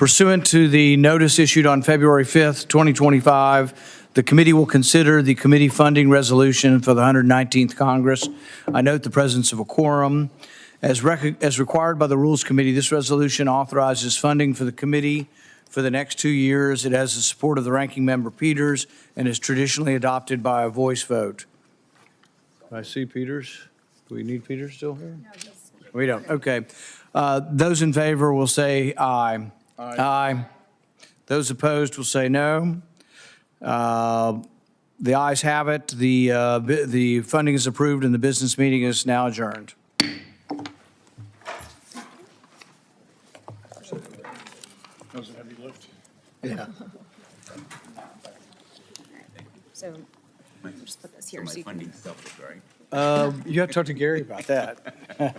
Pursuant to the notice issued on February 5th, 2025, the committee will consider the committee funding resolution for the 119th Congress. I note the presence of a quorum. As required by the Rules Committee, this resolution authorizes funding for the committee for the next 2 years. It has the support of the ranking member Peters and is traditionally adopted by a voice vote. I see Peters. Do we need Peters still here? No, we don't. Okay. Those in favor will say aye. Aye. Aye. Those opposed will say no. The ayes have it. The funding is approved and the business meeting is now adjourned. That was a heavy lift. Yeah. So we'll just put this here so you can. Funding stuff, right? You have to talk to Gary about that.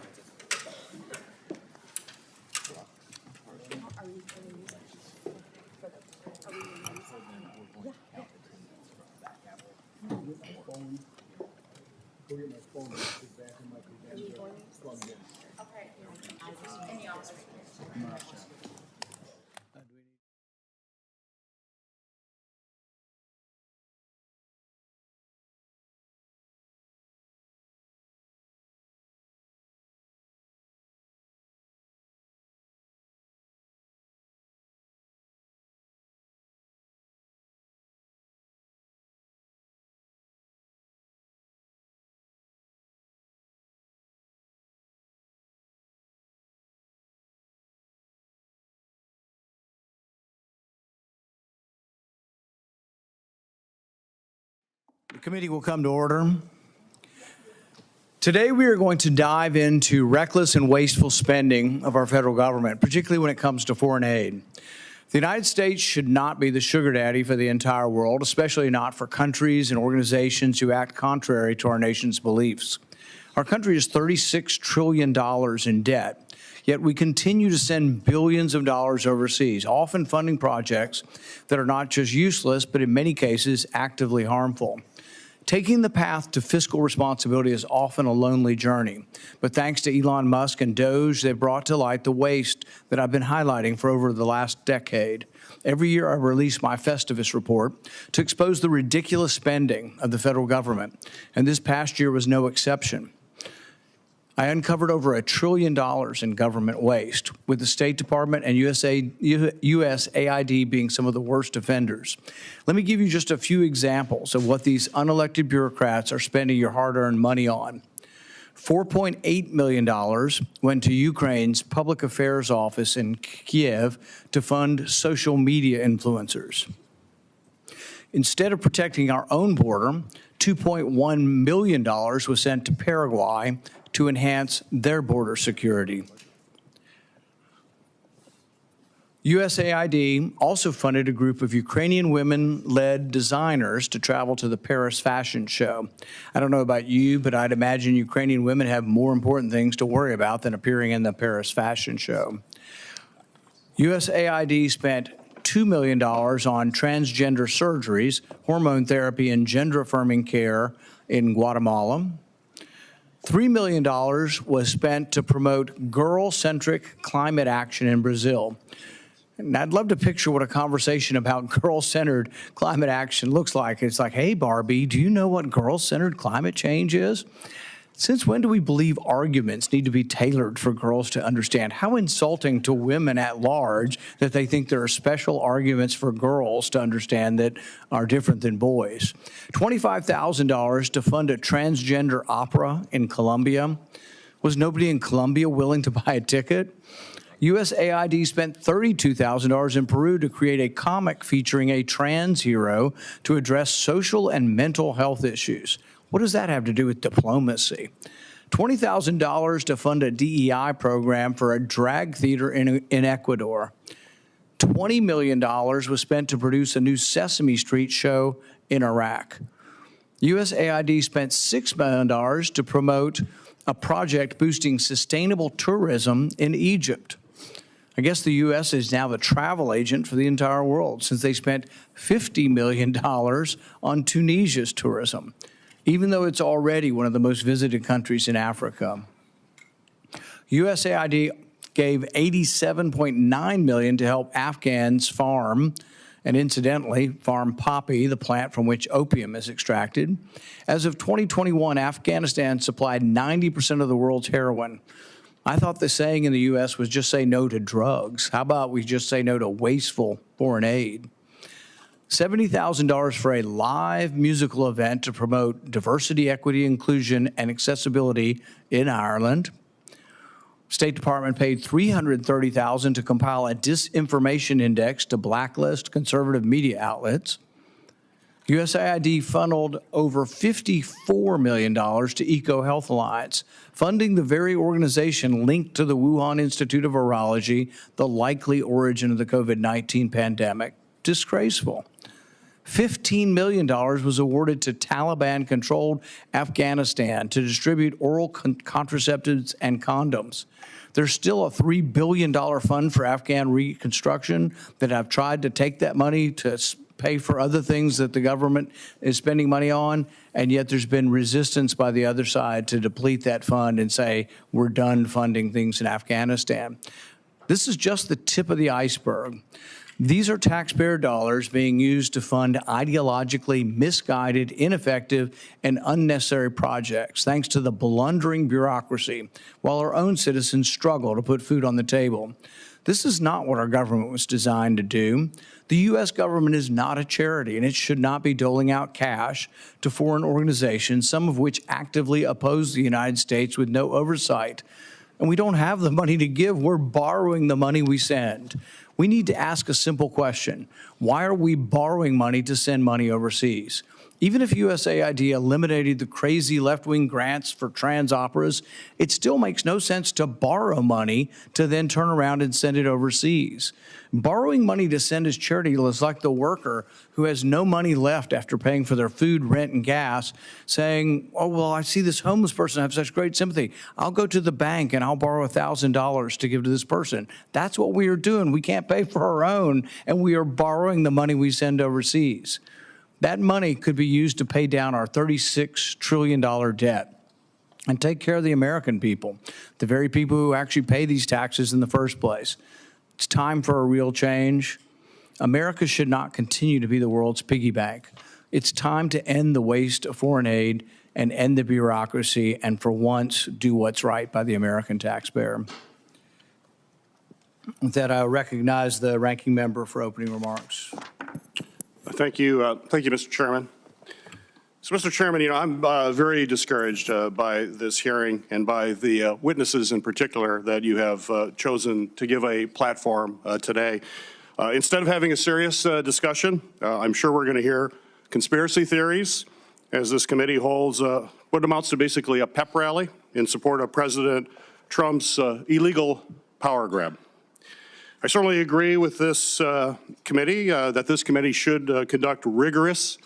The committee will come to order. Today we are going to dive into reckless and wasteful spending of our federal government, particularly when it comes to foreign aid. The United States should not be the sugar daddy for the entire world, especially not for countries and organizations who act contrary to our nation's beliefs. Our country is $36 trillion in debt, yet we continue to send billions of dollars overseas, often funding projects that are not just useless, but in many cases actively harmful. Taking the path to fiscal responsibility is often a lonely journey, but thanks to Elon Musk and Doge, they've brought to light the waste that I've been highlighting for over the last decade. Every year I release my Festivus report to expose the ridiculous spending of the federal government, and this past year was no exception. I uncovered over $1 trillion in government waste, with the State Department and USAID being some of the worst offenders. Let me give you just a few examples of what these unelected bureaucrats are spending your hard-earned money on. $4.8 million went to Ukraine's public affairs office in Kiev to fund social media influencers. Instead of protecting our own border, $2.1 million was sent to Paraguay to enhance their border security. USAID also funded a group of Ukrainian women-led designers to travel to the Paris Fashion Show. I don't know about you, but I'd imagine Ukrainian women have more important things to worry about than appearing in the Paris Fashion Show. USAID spent $2 million on transgender surgeries, hormone therapy, and gender-affirming care in Guatemala. $3 million was spent to promote girl-centric climate action in Brazil. And I'd love to picture what a conversation about girl-centered climate action looks like. It's like, hey, Barbie, do you know what girl-centered climate change is? Since when do we believe arguments need to be tailored for girls to understand? How insulting to women at large that they think there are special arguments for girls to understand that are different than boys. $25,000 to fund a transgender opera in Colombia. Was nobody in Colombia willing to buy a ticket? USAID spent $32,000 in Peru to create a comic featuring a trans hero to address social and mental health issues. What does that have to do with diplomacy? $20,000 to fund a DEI program for a drag theater in Ecuador. $20 million was spent to produce a new Sesame Street show in Iraq. USAID spent $6 million to promote a project boosting sustainable tourism in Egypt. I guess the U.S. is now the travel agent for the entire world since they spent $50 million on Tunisia's tourism, even though it's already one of the most visited countries in Africa. USAID gave $87.9 million to help Afghans farm, and incidentally, farm poppy, the plant from which opium is extracted. As of 2021, Afghanistan supplied 90% of the world's heroin. I thought the saying in the U.S. was just say no to drugs. How about we just say no to wasteful foreign aid? $70,000 for a live musical event to promote diversity, equity, inclusion, and accessibility in Ireland. State Department paid $330,000 to compile a disinformation index to blacklist conservative media outlets. USAID funneled over $54 million to EcoHealth Alliance, funding the very organization linked to the Wuhan Institute of Virology, the likely origin of the COVID-19 pandemic. Disgraceful. $15 million was awarded to Taliban-controlled Afghanistan to distribute oral contraceptives and condoms. There's still a $3 billion fund for Afghan reconstruction that have tried to take that money to pay for other things that the government is spending money on, and yet there's been resistance by the other side to deplete that fund and say, we're done funding things in Afghanistan. This is just the tip of the iceberg. These are taxpayer dollars being used to fund ideologically misguided, ineffective, and unnecessary projects, thanks to the blundering bureaucracy, while our own citizens struggle to put food on the table. This is not what our government was designed to do. The U.S. government is not a charity, and it should not be doling out cash to foreign organizations, some of which actively oppose the United States with no oversight. And we don't have the money to give. We're borrowing the money we send. We need to ask a simple question. Why are we borrowing money to send money overseas? Even if USAID eliminated the crazy left-wing grants for trans operas, it still makes no sense to borrow money to then turn around and send it overseas. Borrowing money to send as charity is like the worker who has no money left after paying for their food, rent, and gas, saying, oh, well, I see this homeless person, I have such great sympathy. I'll go to the bank and I'll borrow $1,000 to give to this person. That's what we are doing. We can't pay for our own, and we are borrowing the money we send overseas. That money could be used to pay down our $36 trillion debt and take care of the American people, the very people who actually pay these taxes in the first place. It's time for a real change. America should not continue to be the world's piggy bank. It's time to end the waste of foreign aid and end the bureaucracy and for once do what's right by the American taxpayer. With that, I recognize the ranking member for opening remarks. Thank you, Mr. Chairman. So, Mr. Chairman, I'm very discouraged by this hearing and by the witnesses in particular that you have chosen to give a platform today. Instead of having a serious discussion, I'm sure we're going to hear conspiracy theories as this committee holds what amounts to basically a pep rally in support of President Trump's illegal power grab. I certainly agree with this committee that this committee should conduct rigorous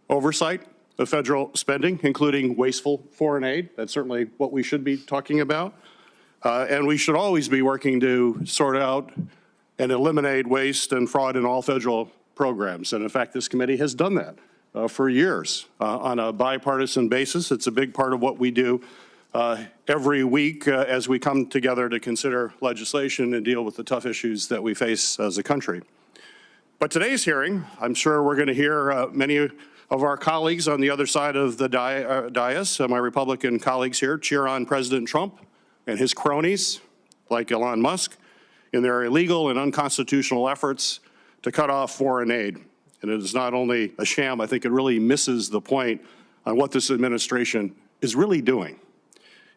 oversight of federal spending, including wasteful foreign aid. That's certainly what we should be talking about. And we should always be working to sort out and eliminate waste and fraud in all federal programs. And in fact, this committee has done that for years on a bipartisan basis. It's a big part of what we do every week as we come together to consider legislation and deal with the tough issues that we face as a country. But today's hearing, I'm sure we're going to hear many of our colleagues on the other side of the dais, my Republican colleagues here, cheer on President Trump and his cronies, like Elon Musk, in their illegal and unconstitutional efforts to cut off foreign aid. And it is not only a sham, I think it really misses the point on what this administration is really doing,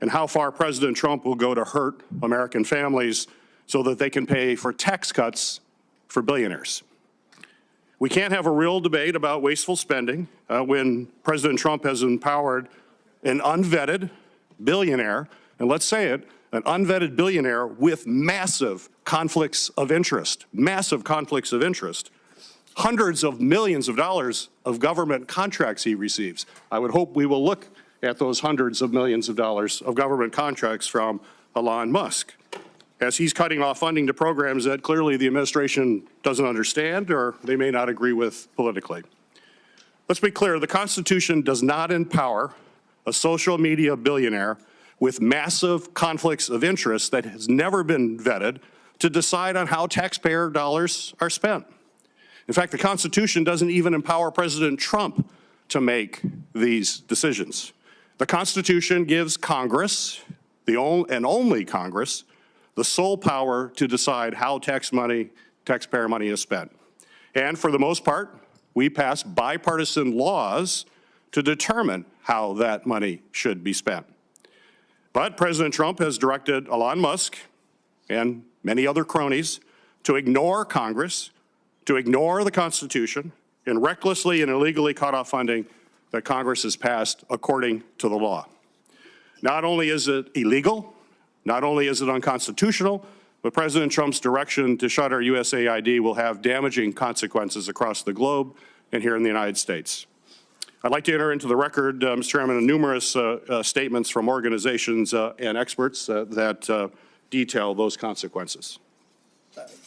and how far President Trump will go to hurt American families so that they can pay for tax cuts for billionaires. We can't have a real debate about wasteful spending when President Trump has empowered an unvetted billionaire, and let's say it, an unvetted billionaire with massive conflicts of interest, hundreds of millions of dollars of government contracts he receives. I would hope we will look at those hundreds of millions of dollars of government contracts from Elon Musk, as he's cutting off funding to programs that clearly the administration doesn't understand or they may not agree with politically. Let's be clear, the Constitution does not empower a social media billionaire with massive conflicts of interest that has never been vetted to decide on how taxpayer dollars are spent. In fact, the Constitution doesn't even empower President Trump to make these decisions. The Constitution gives Congress, and only Congress, the sole power to decide how taxpayer money is spent. And for the most part, we pass bipartisan laws to determine how that money should be spent. But President Trump has directed Elon Musk and many other cronies to ignore Congress, to ignore the Constitution, and recklessly and illegally cut off funding that Congress has passed according to the law. Not only is it illegal, not only is it unconstitutional, but President Trump's direction to shutter USAID will have damaging consequences across the globe and here in the United States. I'd like to enter into the record, Mr. Chairman, numerous statements from organizations and experts that detail those consequences.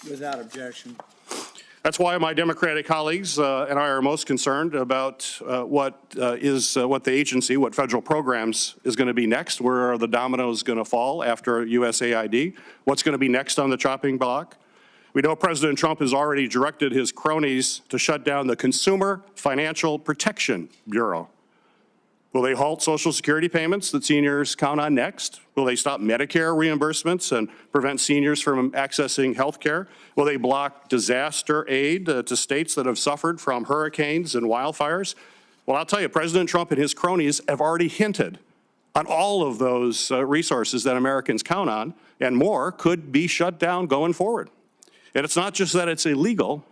Without objection. That's why my Democratic colleagues and I are most concerned about what the agency, what federal programs is going to be next. Where are the dominoes going to fall after USAID? What's going to be next on the chopping block? We know President Trump has already directed his cronies to shut down the Consumer Financial Protection Bureau. Will they halt Social Security payments that seniors count on next? Will they stop Medicare reimbursements and prevent seniors from accessing health care? Will they block disaster aid to states that have suffered from hurricanes and wildfires? Well, I'll tell you, President Trump and his cronies have already hinted on all of those resources that Americans count on, and more could be shut down going forward. And it's not just that it's illegal.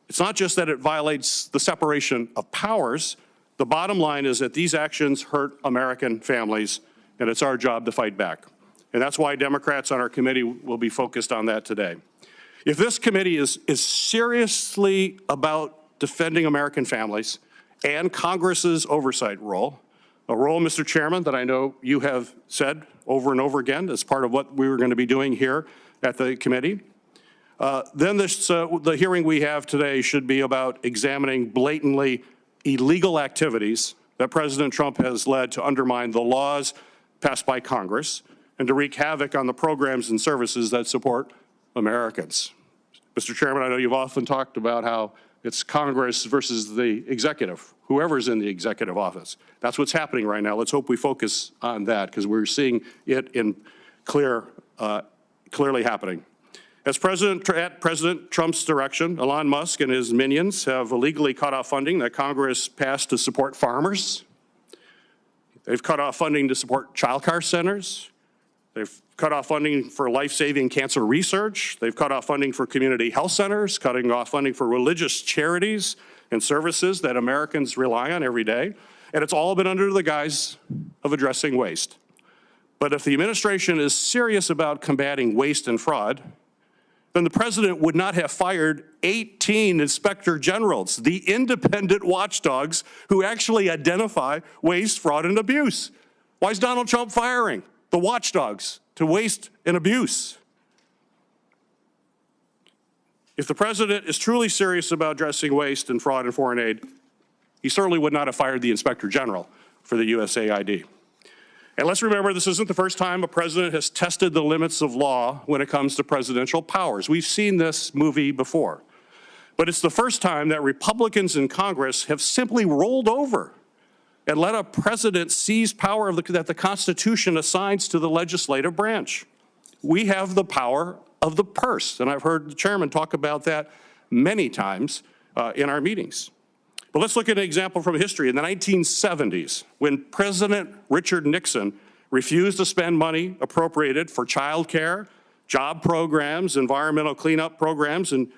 It's not just that it violates the separation of powers. The bottom line is that these actions hurt American families, and it's our job to fight back. And that's why Democrats on our committee will be focused on that today. If this committee is seriously about defending American families and Congress's oversight role, a role, Mr. Chairman, that I know you have said over and over again as part of what we were going to be doing here at the committee, then the hearing we have today should be about examining blatantly illegal activities that President Trump has led to undermine the laws passed by Congress and to wreak havoc on the programs and services that support Americans. Mr. Chairman, I know you've often talked about how it's Congress versus the executive, whoever's in the executive office. That's what's happening right now. Let's hope we focus on that because we're seeing it in clearly happening. At President Trump's direction, Elon Musk and his minions have illegally cut off funding that Congress passed to support farmers. They've cut off funding to support child care centers. They've cut off funding for life-saving cancer research. They've cut off funding for community health centers, cutting off funding for religious charities and services that Americans rely on every day. And it's all been under the guise of addressing waste. But if the administration is serious about combating waste and fraud, then the president would not have fired 18 inspector generals, the independent watchdogs who actually identify waste, fraud, and abuse. Why is Donald Trump firing the watchdogs to waste and abuse? If the president is truly serious about addressing waste and fraud and foreign aid, he certainly would not have fired the inspector general for the USAID. And let's remember, this isn't the first time a president has tested the limits of law when it comes to presidential powers. We've seen this movie before. But it's the first time that Republicans in Congress have simply rolled over and let a president seize power that the Constitution assigns to the legislative branch. We have the power of the purse, and I've heard the chairman talk about that many times in our meetings. But let's look at an example from history. In the 1970s, when President Richard Nixon refused to spend money appropriated for child care, job programs, environmental cleanup programs, and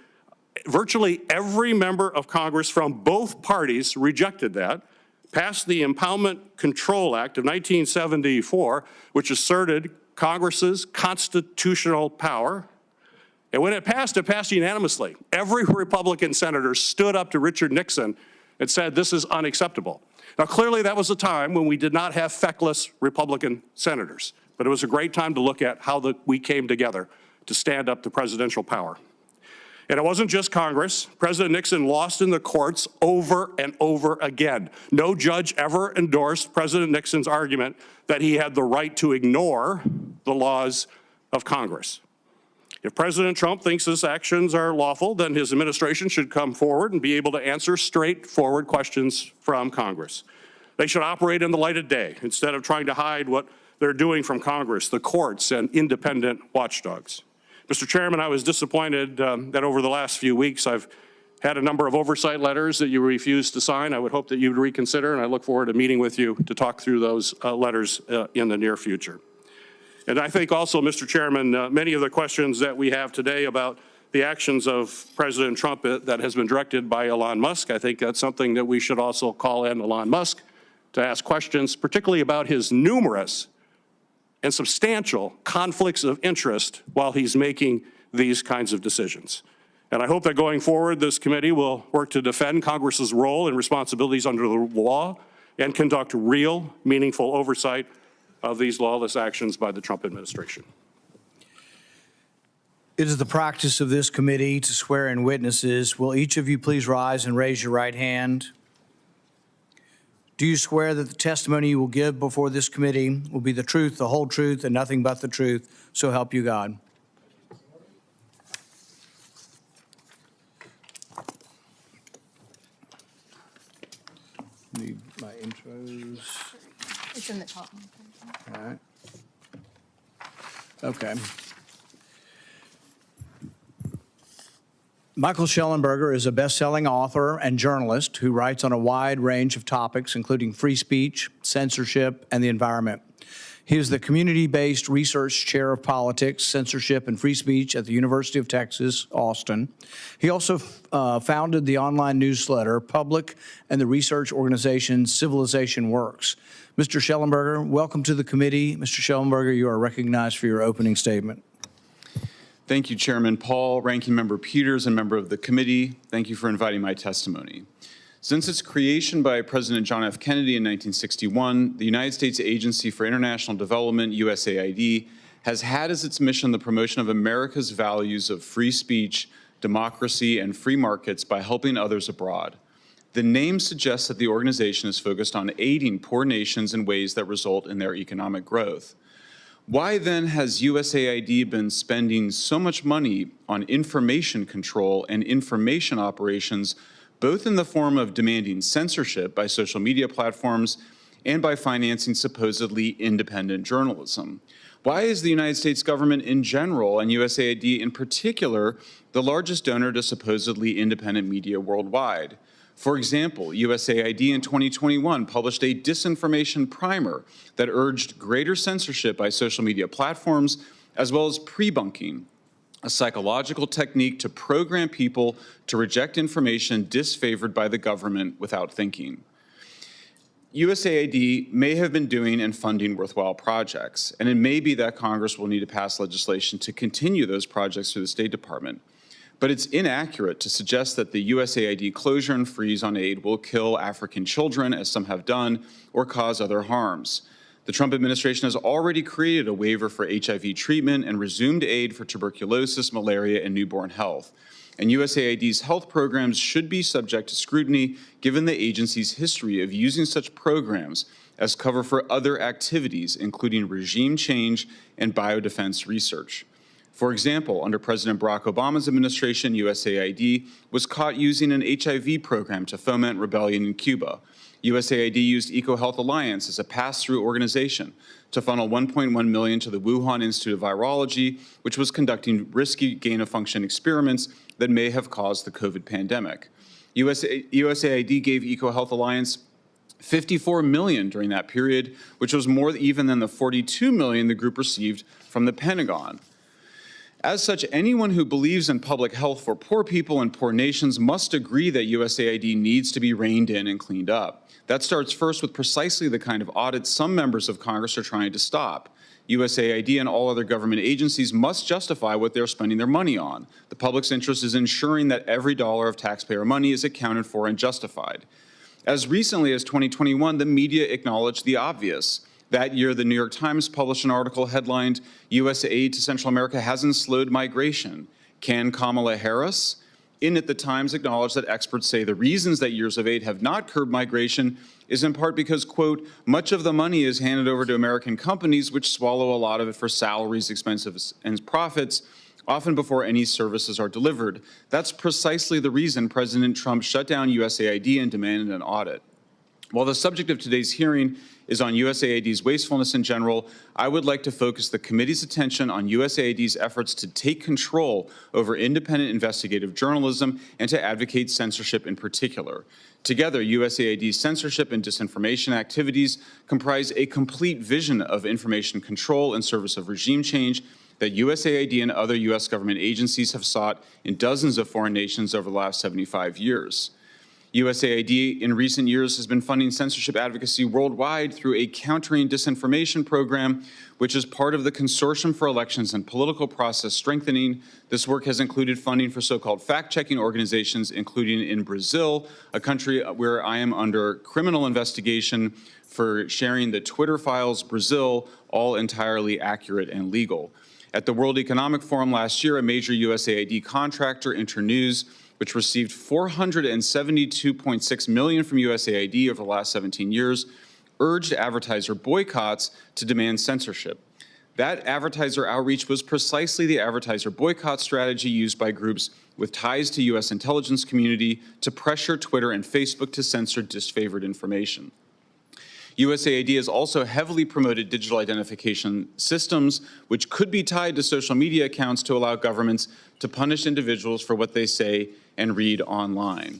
virtually every member of Congress from both parties rejected that, passed the Impoundment Control Act of 1974, which asserted Congress's constitutional power. And when it passed unanimously. Every Republican senator stood up to Richard Nixon and said, this is unacceptable. Now, clearly that was a time when we did not have feckless Republican senators, but it was a great time to look at how we came together to stand up to presidential power. And it wasn't just Congress. President Nixon lost in the courts over and over again. No judge ever endorsed President Nixon's argument that he had the right to ignore the laws of Congress. If President Trump thinks his actions are lawful, then his administration should come forward and be able to answer straightforward questions from Congress. They should operate in the light of day instead of trying to hide what they're doing from Congress, the courts, and independent watchdogs. Mr. Chairman, I was disappointed that over the last few weeks I've had a number of oversight letters that you refused to sign. I would hope that you'd reconsider, and I look forward to meeting with you to talk through those letters in the near future. And I think also, Mr. Chairman, many of the questions that we have today about the actions of President Trump that has been directed by Elon Musk, I think that's something that we should also call in Elon Musk to ask questions, particularly about his numerous and substantial conflicts of interest while he's making these kinds of decisions. And I hope that going forward, this committee will work to defend Congress's role and responsibilities under the law and conduct real, meaningful oversight of these lawless actions by the Trump administration. It is the practice of this committee to swear in witnesses. Will each of you please rise and raise your right hand? Do you swear that the testimony you will give before this committee will be the truth, the whole truth, and nothing but the truth? So help you God. Need my intros. It's in the top. All right. Okay. Michael Schellenberger is a best-selling author and journalist who writes on a wide range of topics, including free speech, censorship, and the environment. He is the community-based research chair of politics, censorship, and free speech at the University of Texas, Austin. He also founded the online newsletter, Public, and the research organization Civilization Works. Mr. Schellenberger, welcome to the committee. Mr. Schellenberger, you are recognized for your opening statement. Thank you, Chairman Paul, Ranking Member Peters, and member of the committee. Thank you for inviting my testimony. Since its creation by President John F. Kennedy in 1961, the United States Agency for International Development, USAID, has had as its mission the promotion of America's values of free speech, democracy, and free markets by helping others abroad. The name suggests that the organization is focused on aiding poor nations in ways that result in their economic growth. Why then has USAID been spending so much money on information control and information operations, both in the form of demanding censorship by social media platforms and by financing supposedly independent journalism? Why is the United States government in general, and USAID in particular, the largest donor to supposedly independent media worldwide? For example, USAID in 2021 published a disinformation primer that urged greater censorship by social media platforms, as well as pre-bunking, a psychological technique to program people to reject information disfavored by the government without thinking. USAID may have been doing and funding worthwhile projects, and it may be that Congress will need to pass legislation to continue those projects through the State Department. But it's inaccurate to suggest that the USAID closure and freeze on aid will kill African children, as some have done, or cause other harms. The Trump administration has already created a waiver for HIV treatment and resumed aid for tuberculosis, malaria, and newborn health. And USAID's health programs should be subject to scrutiny given the agency's history of using such programs as cover for other activities, including regime change and biodefense research. For example, under President Barack Obama's administration, USAID was caught using an HIV program to foment rebellion in Cuba. USAID used EcoHealth Alliance as a pass-through organization to funnel $1.1 million to the Wuhan Institute of Virology, which was conducting risky gain-of-function experiments that may have caused the COVID pandemic. USAID gave EcoHealth Alliance $54 million during that period, which was more even than the $42 million the group received from the Pentagon. As such, anyone who believes in public health for poor people and poor nations must agree that USAID needs to be reined in and cleaned up. That starts first with precisely the kind of audits some members of Congress are trying to stop. USAID and all other government agencies must justify what they're spending their money on. The public's interest is ensuring that every dollar of taxpayer money is accounted for and justified. As recently as 2021, the media acknowledged the obvious. That year, the New York Times published an article headlined, "U.S. aid to Central America hasn't slowed migration. Can Kamala Harris?" In it, the Times acknowledged that experts say the reasons that years of aid have not curbed migration is in part because, quote, much of the money is handed over to American companies, which swallow a lot of it for salaries, expenses, and profits, often before any services are delivered. That's precisely the reason President Trump shut down USAID and demanded an audit. While the subject of today's hearing is on USAID's wastefulness in general, I would like to focus the committee's attention on USAID's efforts to take control over independent investigative journalism and to advocate censorship in particular. Together, USAID's censorship and disinformation activities comprise a complete vision of information control in service of regime change that USAID and other U.S. government agencies have sought in dozens of foreign nations over the last 75 years. USAID in recent years has been funding censorship advocacy worldwide through a Countering Disinformation program, which is part of the Consortium for Elections and Political Process Strengthening. This work has included funding for so-called fact-checking organizations, including in Brazil, a country where I am under criminal investigation for sharing the Twitter files, Brazil, all entirely accurate and legal. At the World Economic Forum last year, a major USAID contractor, Internews, which received $472.6 million from USAID over the last 17 years, urged advertiser boycotts to demand censorship. That advertiser outreach was precisely the advertiser boycott strategy used by groups with ties to U.S. intelligence community to pressure Twitter and Facebook to censor disfavored information. USAID has also heavily promoted digital identification systems, which could be tied to social media accounts to allow governments to punish individuals for what they say and read online.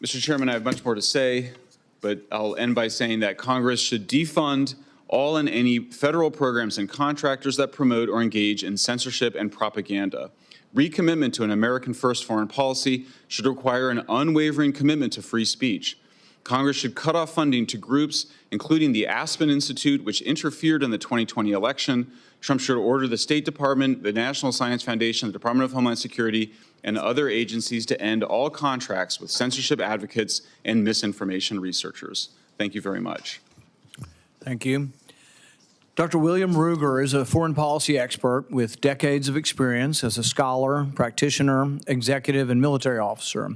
Mr. Chairman, I have much more to say, but I'll end by saying that Congress should defund all and any federal programs and contractors that promote or engage in censorship and propaganda. Recommitment to an American-first foreign policy should require an unwavering commitment to free speech. Congress should cut off funding to groups, including the Aspen Institute, which interfered in the 2020 election. Trump should order the State Department, the National Science Foundation, the Department of Homeland Security, and other agencies to end all contracts with censorship advocates and misinformation researchers. Thank you very much. Thank you. Dr. William Ruger is a foreign policy expert with decades of experience as a scholar, practitioner, executive, and military officer.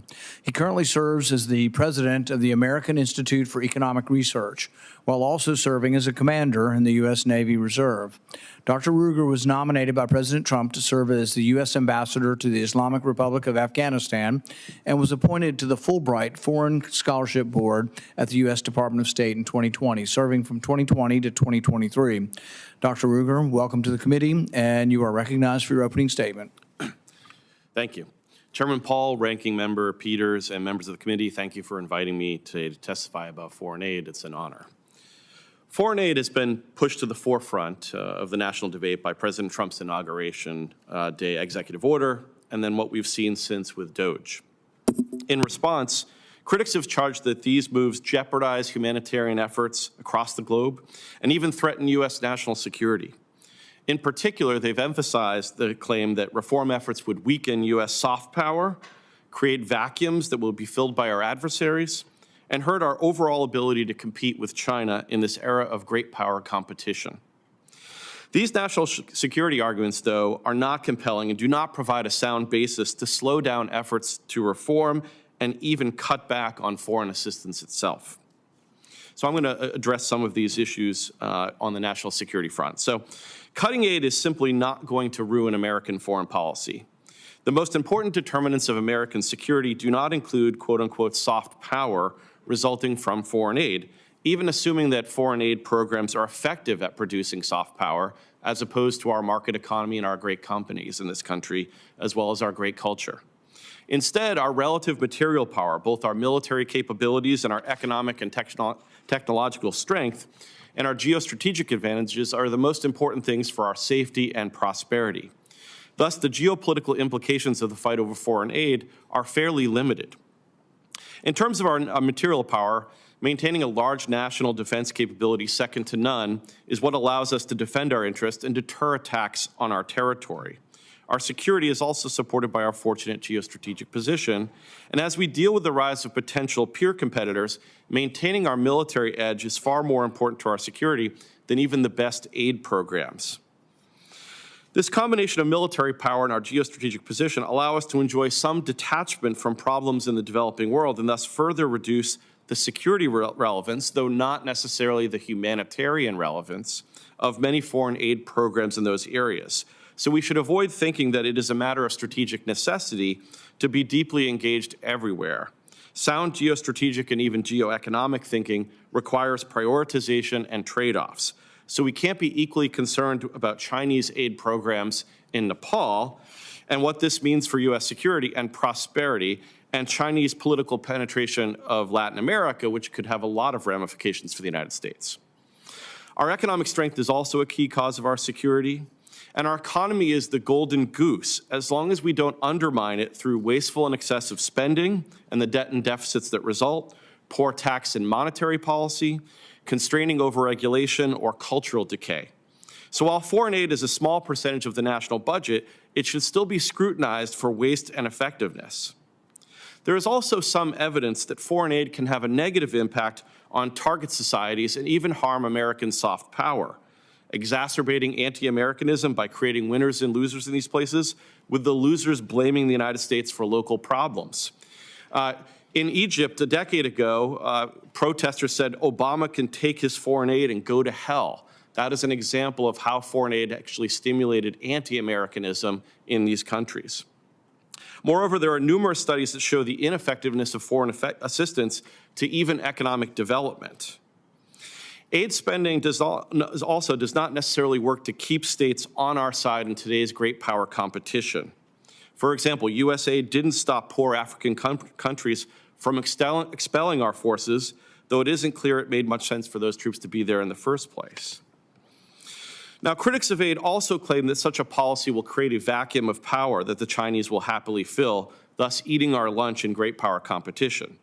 He currently serves as the president of the American Institute for Economic Research, while also serving as a commander in the U.S. Navy Reserve. Dr. Ruger was nominated by President Trump to serve as the U.S. ambassador to the Islamic Republic of Afghanistan and was appointed to the Fulbright Foreign Scholarship Board at the U.S. Department of State in 2020, serving from 2020 to 2023. Dr. Ruger, welcome to the committee, and you are recognized for your opening statement. Thank you. Chairman Paul, Ranking Member Peters, and members of the committee, thank you for inviting me today to testify about foreign aid. It's an honor. Foreign aid has been pushed to the forefront of the national debate by President Trump's Inauguration Day executive order, and then what we've seen since with DOGE. In response, critics have charged that these moves jeopardize humanitarian efforts across the globe and even threaten U.S. national security. In particular, they've emphasized the claim that reform efforts would weaken U.S. soft power, create vacuums that will be filled by our adversaries, and hurt our overall ability to compete with China in this era of great power competition. These national security arguments, though, are not compelling and do not provide a sound basis to slow down efforts to reform and even cut back on foreign assistance itself. So I'm going to address some of these issues on the national security front. So cutting aid is simply not going to ruin American foreign policy. The most important determinants of American security do not include quote-unquote soft power resulting from foreign aid, even assuming that foreign aid programs are effective at producing soft power, as opposed to our market economy and our great companies in this country, as well as our great culture. Instead, our relative material power, both our military capabilities and our economic and technological strength, and our geostrategic advantages are the most important things for our safety and prosperity. Thus, the geopolitical implications of the fight over foreign aid are fairly limited. In terms of our material power, maintaining a large national defense capability second to none is what allows us to defend our interests and deter attacks on our territory. Our security is also supported by our fortunate geostrategic position, and as we deal with the rise of potential peer competitors, maintaining our military edge is far more important to our security than even the best aid programs. This combination of military power and our geostrategic position allow us to enjoy some detachment from problems in the developing world and thus further reduce the security relevance, though not necessarily the humanitarian relevance, of many foreign aid programs in those areas. So we should avoid thinking that it is a matter of strategic necessity to be deeply engaged everywhere. Sound geostrategic and even geoeconomic thinking requires prioritization and trade-offs. So we can't be equally concerned about Chinese aid programs in Nepal and what this means for U.S. security and prosperity, and Chinese political penetration of Latin America, which could have a lot of ramifications for the United States. Our economic strength is also a key cause of our security, and our economy is the golden goose as long as we don't undermine it through wasteful and excessive spending and the debt and deficits that result, poor tax and monetary policy, constraining overregulation, or cultural decay. So while foreign aid is a small percentage of the national budget, it should still be scrutinized for waste and effectiveness. There is also some evidence that foreign aid can have a negative impact on target societies and even harm American soft power, exacerbating anti-Americanism by creating winners and losers in these places, with the losers blaming the United States for local problems. In Egypt, a decade ago, protesters said Obama can take his foreign aid and go to hell. That is an example of how foreign aid actually stimulated anti-Americanism in these countries. Moreover, there are numerous studies that show the ineffectiveness of foreign assistance to even economic development. Aid spending also does not necessarily work to keep states on our side in today's great power competition. For example, U.S. aid didn't stop poor African countries from expelling our forces, though it isn't clear it made much sense for those troops to be there in the first place. Now, critics of aid also claim that such a policy will create a vacuum of power that the Chinese will happily fill, thus eating our lunch in great power competition.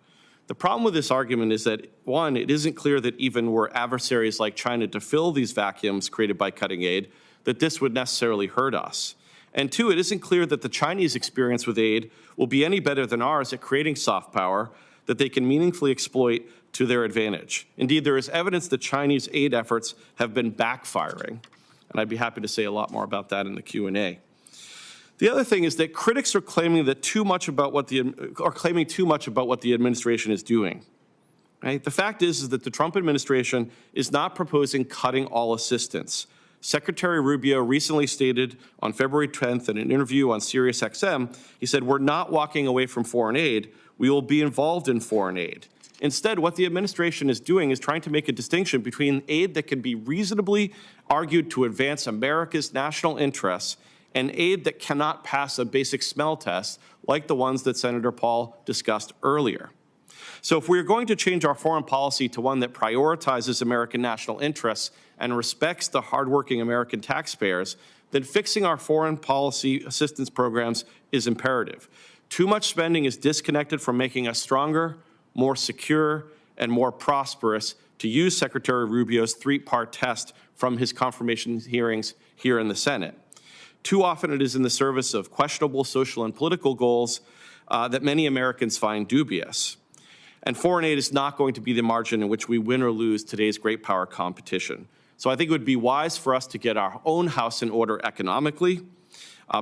The problem with this argument is that, one, it isn't clear that even were adversaries like China to fill these vacuums created by cutting aid, that this would necessarily hurt us. And two, it isn't clear that the Chinese experience with aid will be any better than ours at creating soft power that they can meaningfully exploit to their advantage. Indeed, there is evidence that Chinese aid efforts have been backfiring. And I'd be happy to say a lot more about that in the Q&A. The other thing is that critics are claiming too much about what the administration is doing. Right? The fact is that the Trump administration is not proposing cutting all assistance. Secretary Rubio recently stated on February 10th in an interview on SiriusXM, he said, "We're not walking away from foreign aid. We will be involved in foreign aid." Instead, what the administration is doing is trying to make a distinction between aid that can be reasonably argued to advance America's national interests and aid that cannot pass a basic smell test like the ones that Senator Paul discussed earlier. So if we are going to change our foreign policy to one that prioritizes American national interests and respects the hardworking American taxpayers, then fixing our foreign policy assistance programs is imperative. Too much spending is disconnected from making us stronger, more secure, and more prosperous, to use Secretary Rubio's three-part test from his confirmation hearings here in the Senate. Too often it is in the service of questionable social and political goals that many Americans find dubious. And foreign aid is not going to be the margin in which we win or lose today's great power competition. So I think it would be wise for us to get our own house in order economically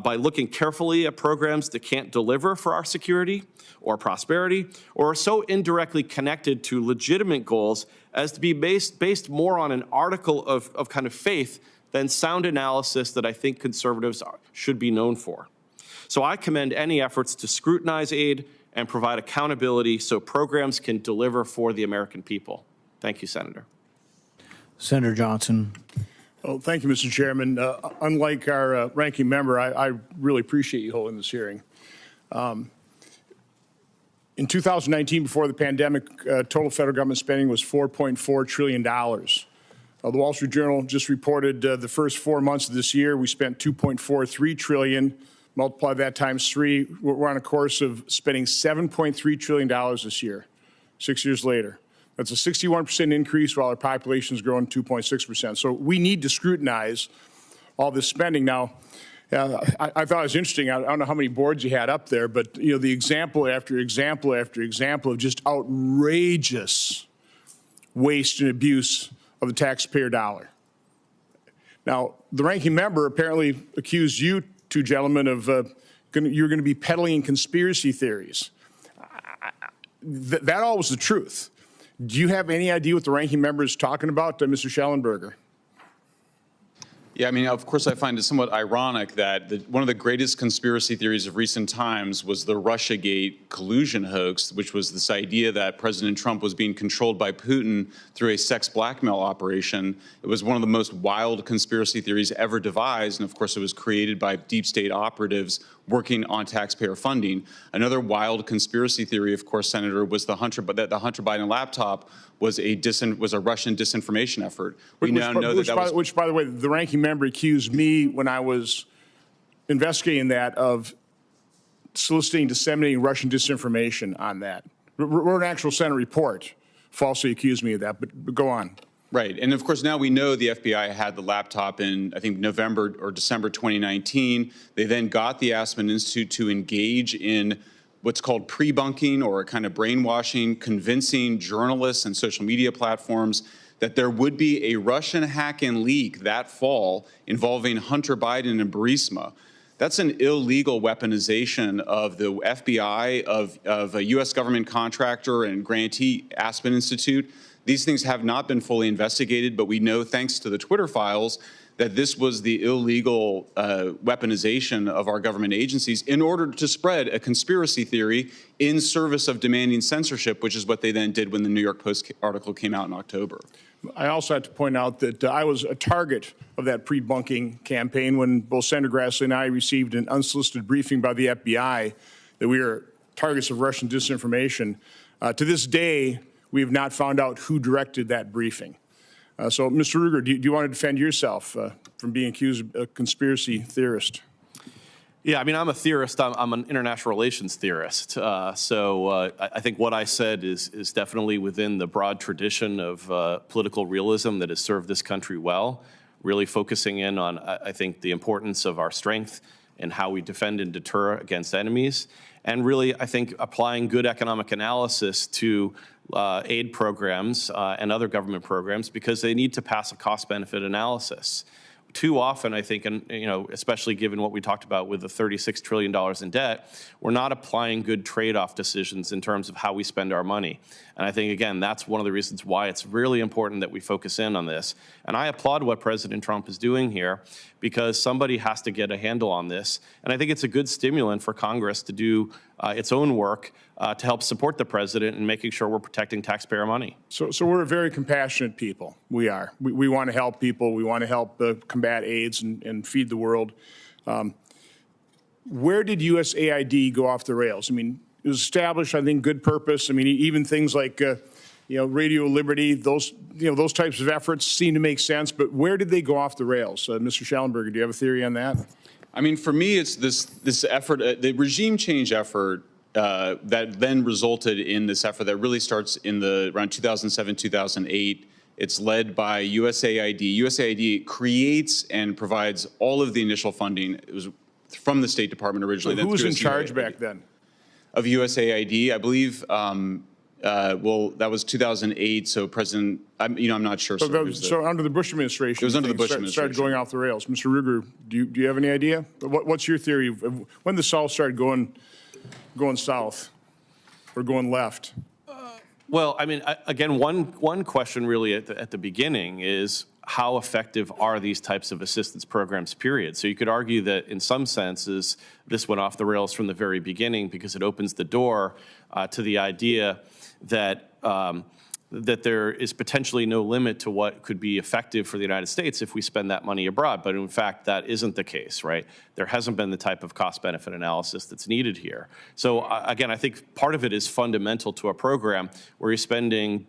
by looking carefully at programs that can't deliver for our security or prosperity, or are so indirectly connected to legitimate goals as to be based more on an article of kind of faith than sound analysis that I think conservatives should be known for. So I commend any efforts to scrutinize aid and provide accountability so programs can deliver for the American people. Thank you, Senator. Senator Johnson. Well, thank you, Mr. Chairman. Unlike our ranking member, I really appreciate you holding this hearing. In 2019, before the pandemic, total federal government spending was $4.4 trillion. The Wall Street Journal just reported the first 4 months of this year, we spent $2.43 trillion. Multiply that times 3, we're on a course of spending $7.3 trillion this year, 6 years later. That's a 61% increase while our population is growing 2.6%. So we need to scrutinize all this spending. Now, I thought it was interesting. I don't know how many boards you had up there, but you know, the example after example after example of just outrageous waste and abuse of the taxpayer dollar. Now, the ranking member apparently accused you two gentlemen of you're going to be peddling conspiracy theories. That all was the truth. Do you have any idea what the ranking member is talking about, Mr. Schellenberger? Yeah, I mean, of course, I find it somewhat ironic that one of the greatest conspiracy theories of recent times was the Russiagate collusion hoax, which was this idea that President Trump was being controlled by Putin through a sex blackmail operation. It was one of the most wild conspiracy theories ever devised, and of course, it was created by deep state operatives working on taxpayer funding. Another wild conspiracy theory, of course, Senator, was the Hunter Biden laptop was a Russian disinformation effort. We now know which, by the way, the ranking member accused me when I was investigating that of soliciting, disseminating Russian disinformation on that. Wrote an actual Senate report, falsely accused me of that, but go on. Right, and of course now we know the FBI had the laptop in, I think, November or December 2019. They then got the Aspen Institute to engage in what's called pre-bunking or a kind of brainwashing, convincing journalists and social media platforms that there would be a Russian hack and leak that fall involving Hunter Biden and Burisma. That's an illegal weaponization of the FBI, of a U.S. government contractor and grantee, Aspen Institute. These things have not been fully investigated, but we know, thanks to the Twitter files, that this was the illegal weaponization of our government agencies in order to spread a conspiracy theory in service of demanding censorship, which is what they then did when the New York Post article came out in October. I also have to point out that I was a target of that pre-bunking campaign when both Senator Grassley and I received an unsolicited briefing by the FBI that we are targets of Russian disinformation. To this day, we have not found out who directed that briefing. So, Mr. Ruger, do you want to defend yourself from being accused of a conspiracy theorist? Yeah, I mean, I'm a theorist. I'm an international relations theorist. So I think what I said is definitely within the broad tradition of political realism that has served this country well, really focusing in on, I think, the importance of our strength and how we defend and deter against enemies. And really, I think, applying good economic analysis to aid programs and other government programs because they need to pass a cost-benefit analysis. Too often, I think, and especially given what we talked about with the $36 trillion in debt, we're not applying good trade-off decisions in terms of how we spend our money. And I think, again, that's one of the reasons why it's really important that we focus in on this. And I applaud what President Trump is doing here because somebody has to get a handle on this. And I think it's a good stimulant for Congress to do its own work to help support the president in making sure we're protecting taxpayer money. So we're a very compassionate people. We are. We want to help people. We want to help combat AIDS and feed the world. Where did USAID go off the rails? I mean, it was established, I think, good purpose. I mean, even things like, Radio Liberty, those types of efforts seem to make sense. But where did they go off the rails? Mr. Schellenberger, do you have a theory on that? I mean, for me, it's this effort, the regime change effort that then resulted in this effort that really starts in around 2007, 2008. It's led by USAID. USAID creates and provides all of the initial funding. It was from the State Department originally. So who was in charge back then? Of USAID, I believe. Well, that was 2008. So President, I'm not sure. So under the Bush administration, it was under the Bush administration. Started going off the rails. Mr. Ruger, do you have any idea? What's your theory of when the South started going south or going left? Well, I mean, again, one question really at the beginning is how effective are these types of assistance programs, period? So you could argue that in some senses, this went off the rails from the very beginning because it opens the door to the idea that that there is potentially no limit to what could be effective for the United States if we spend that money abroad. But in fact, that isn't the case, right? There hasn't been the type of cost-benefit analysis that's needed here. So again, I think part of it is fundamental to a program where you're spending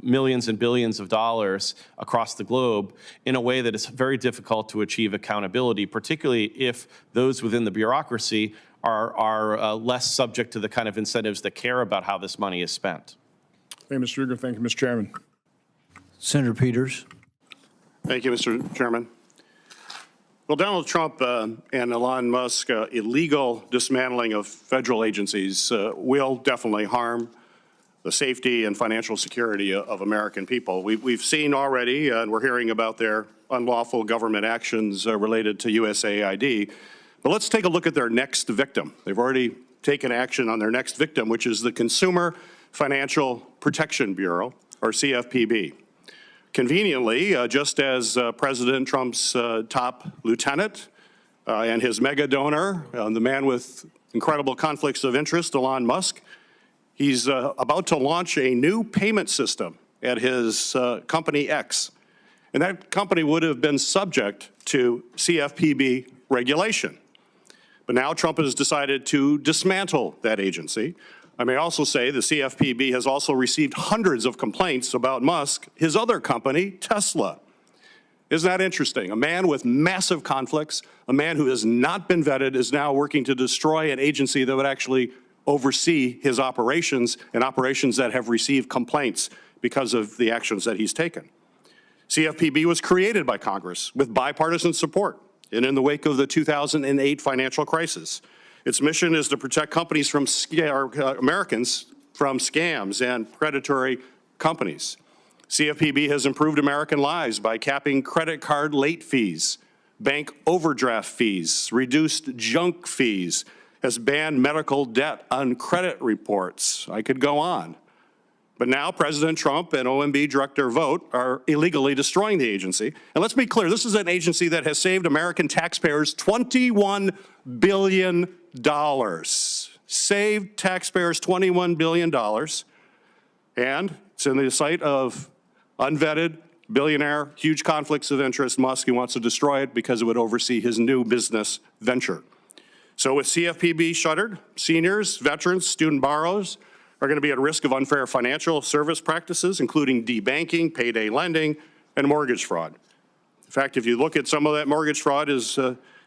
millions and billions of dollars across the globe in a way that is very difficult to achieve accountability, particularly if those within the bureaucracy are less subject to the kind of incentives that care about how this money is spent. Thank you, Mr. Ruger. Thank you, Mr. Chairman. Senator Peters. Thank you, Mr. Chairman. Well, Donald Trump and Elon Musk illegal dismantling of federal agencies will definitely harm the safety and financial security of American people. We've seen already, and we're hearing about their unlawful government actions related to USAID. But let's take a look at their next victim. They've already taken action on their next victim, which is the Consumer Financial Protection Bureau, or CFPB. Conveniently, just as President Trump's top lieutenant and his mega donor, the man with incredible conflicts of interest, Elon Musk, he's about to launch a new payment system at his company X. And that company would have been subject to CFPB regulation. But now Trump has decided to dismantle that agency. I may also say the CFPB has also received hundreds of complaints about Musk, his other company, Tesla. Isn't that interesting? A man with massive conflicts, a man who has not been vetted, is now working to destroy an agency that would actually oversee his operations, and operations that have received complaints because of the actions that he's taken. CFPB was created by Congress with bipartisan support and in the wake of the 2008 financial crisis. Its mission is to protect companies from Americans from scams and predatory companies. CFPB has improved American lives by capping credit card late fees, bank overdraft fees, reduced junk fees, has banned medical debt on credit reports. I could go on. But now President Trump and OMB Director Vogt are illegally destroying the agency. And let's be clear, this is an agency that has saved American taxpayers $21 billion. Saved taxpayers $21 billion. And it's in the sight of unvetted billionaire, huge conflicts of interest, Musk, who wants to destroy it because it would oversee his new business venture. So with CFPB shuttered, seniors, veterans, student borrowers are going to be at risk of unfair financial service practices, including debanking, payday lending, and mortgage fraud. In fact, if you look at some of that mortgage fraud is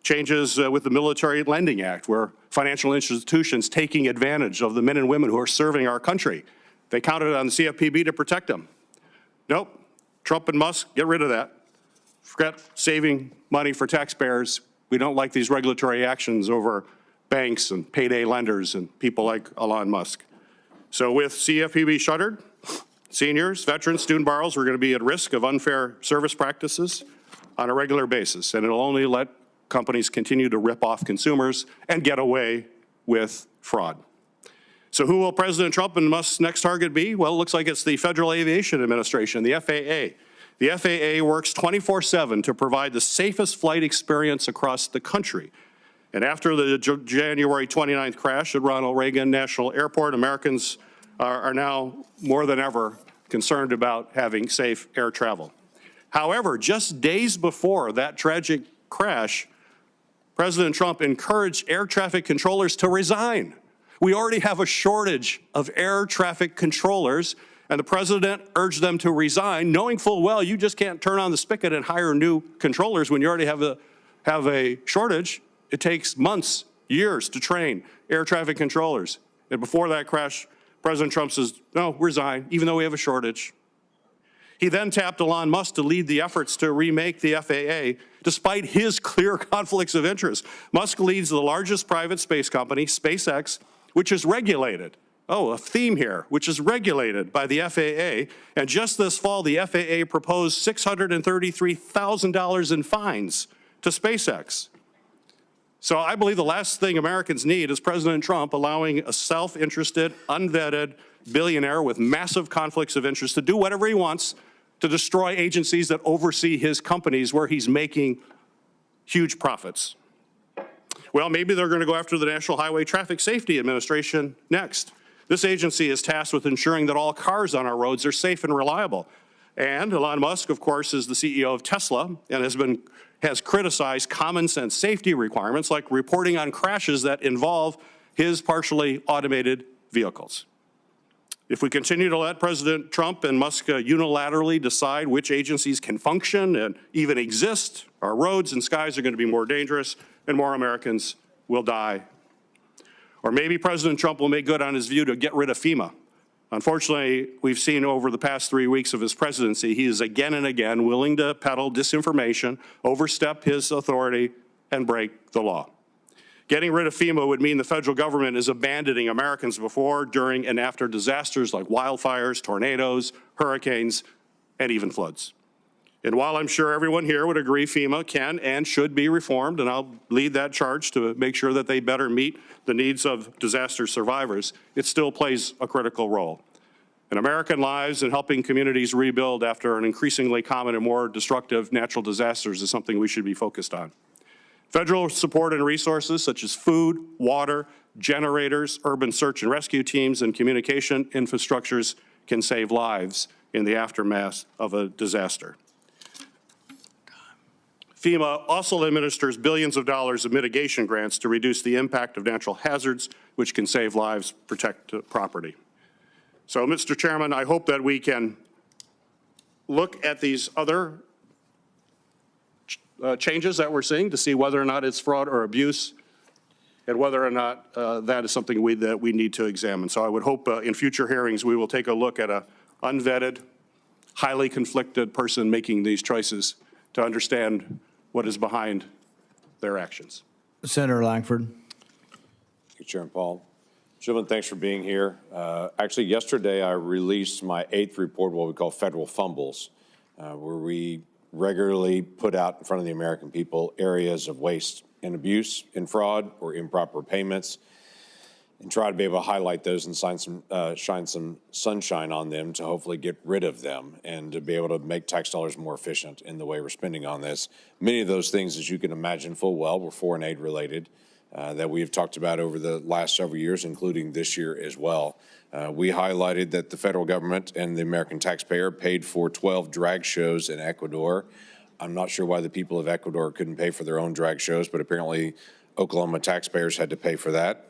changes with the Military Lending Act, where financial institutions taking advantage of the men and women who are serving our country. They counted on the CFPB to protect them. Nope, Trump and Musk, get rid of that. Forget saving money for taxpayers. We don't like these regulatory actions over banks and payday lenders and people like Elon Musk. So with CFPB shuttered, seniors, veterans, student borrowers are going to be at risk of unfair service practices on a regular basis, and it'll only let companies continue to rip off consumers and get away with fraud. So who will President Trump and Musk's next target be? Well, it looks like it's the Federal Aviation Administration, the FAA. The FAA works 24/7 to provide the safest flight experience across the country. And after the January 29th crash at Ronald Reagan National Airport, Americans are now more than ever concerned about having safe air travel. However, just days before that tragic crash, President Trump encouraged air traffic controllers to resign. We already have a shortage of air traffic controllers, and the president urged them to resign, knowing full well you just can't turn on the spigot and hire new controllers when you already have a shortage. It takes months, years to train air traffic controllers. And before that crash, President Trump says, no, resign, even though we have a shortage. He then tapped Elon Musk to lead the efforts to remake the FAA, despite his clear conflicts of interest. Musk leads the largest private space company, SpaceX, which is regulated. Oh, a theme here, which is regulated by the FAA. And just this fall, the FAA proposed $633,000 in fines to SpaceX. So I believe the last thing Americans need is President Trump allowing a self-interested, unvetted billionaire with massive conflicts of interest to do whatever he wants to destroy agencies that oversee his companies where he's making huge profits. Well, maybe they're going to go after the National Highway Traffic Safety Administration next. This agency is tasked with ensuring that all cars on our roads are safe and reliable. And Elon Musk, of course, is the CEO of Tesla and has criticized common sense safety requirements like reporting on crashes that involve his partially automated vehicles. If we continue to let President Trump and Musk unilaterally decide which agencies can function and even exist, our roads and skies are going to be more dangerous and more Americans will die. Or maybe President Trump will make good on his view to get rid of FEMA. Unfortunately, we've seen over the past 3 weeks of his presidency, he is again and again willing to peddle disinformation, overstep his authority, and break the law. Getting rid of FEMA would mean the federal government is abandoning Americans before, during, and after disasters like wildfires, tornadoes, hurricanes, and even floods. And while I'm sure everyone here would agree FEMA can and should be reformed, and I'll lead that charge to make sure that they better meet the needs of disaster survivors, it still plays a critical role. And American lives and helping communities rebuild after an increasingly common and more destructive natural disasters is something we should be focused on. Federal support and resources such as food, water, generators, urban search and rescue teams, and communication infrastructures can save lives in the aftermath of a disaster. FEMA also administers billions of dollars of mitigation grants to reduce the impact of natural hazards, which can save lives, protect property. So, Mr. Chairman, I hope that we can look at these other changes that we're seeing to see whether or not it's fraud or abuse, and whether or not that is something that we need to examine. So I would hope in future hearings we will take a look at an unvetted, highly conflicted person making these choices to understand what is behind their actions. Senator Langford. Thank you, Chairman Paul. Gentlemen, thanks for being here. Actually, yesterday I released my 8th report, what we call federal fumbles, where we regularly put out in front of the American people areas of waste and abuse and fraud or improper payments, and try to be able to highlight those and shine some sunshine on them to hopefully get rid of them and to be able to make tax dollars more efficient in the way we're spending on this. Many of those things, as you can imagine full well, were foreign aid related that we have talked about over the last several years, including this year as well. We highlighted that the federal government and the American taxpayer paid for 12 drag shows in Ecuador. I'm not sure why the people of Ecuador couldn't pay for their own drag shows, but apparently Oklahoma taxpayers had to pay for that.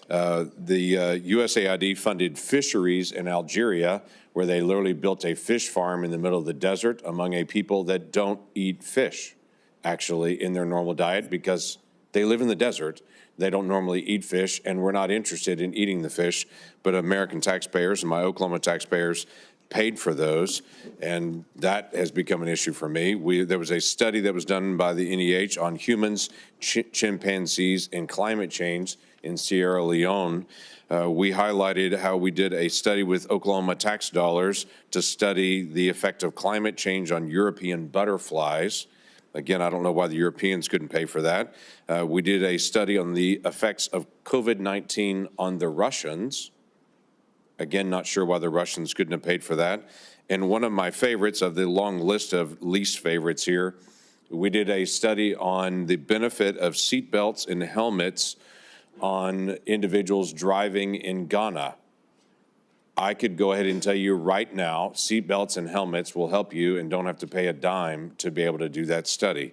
The USAID funded fisheries in Algeria, where they literally built a fish farm in the middle of the desert among a people that don't eat fish, actually, in their normal diet because they live in the desert. They don't normally eat fish, and we're not interested in eating the fish, but American taxpayers and my Oklahoma taxpayers paid for those, and that has become an issue for me. There was a study that was done by the NEH on humans, chimpanzees, and climate change in Sierra Leone. We highlighted how we did a study with Oklahoma tax dollars to study the effect of climate change on European butterflies. Again, I don't know why the Europeans couldn't pay for that. We did a study on the effects of COVID-19 on the Russians. Again, not sure why the Russians couldn't have paid for that. And one of my favorites of the long list of least favorites here, we did a study on the benefit of seatbelts and helmets on individuals driving in Ghana. I could go ahead and tell you right now, seatbelts and helmets will help you and don't have to pay a dime to be able to do that study.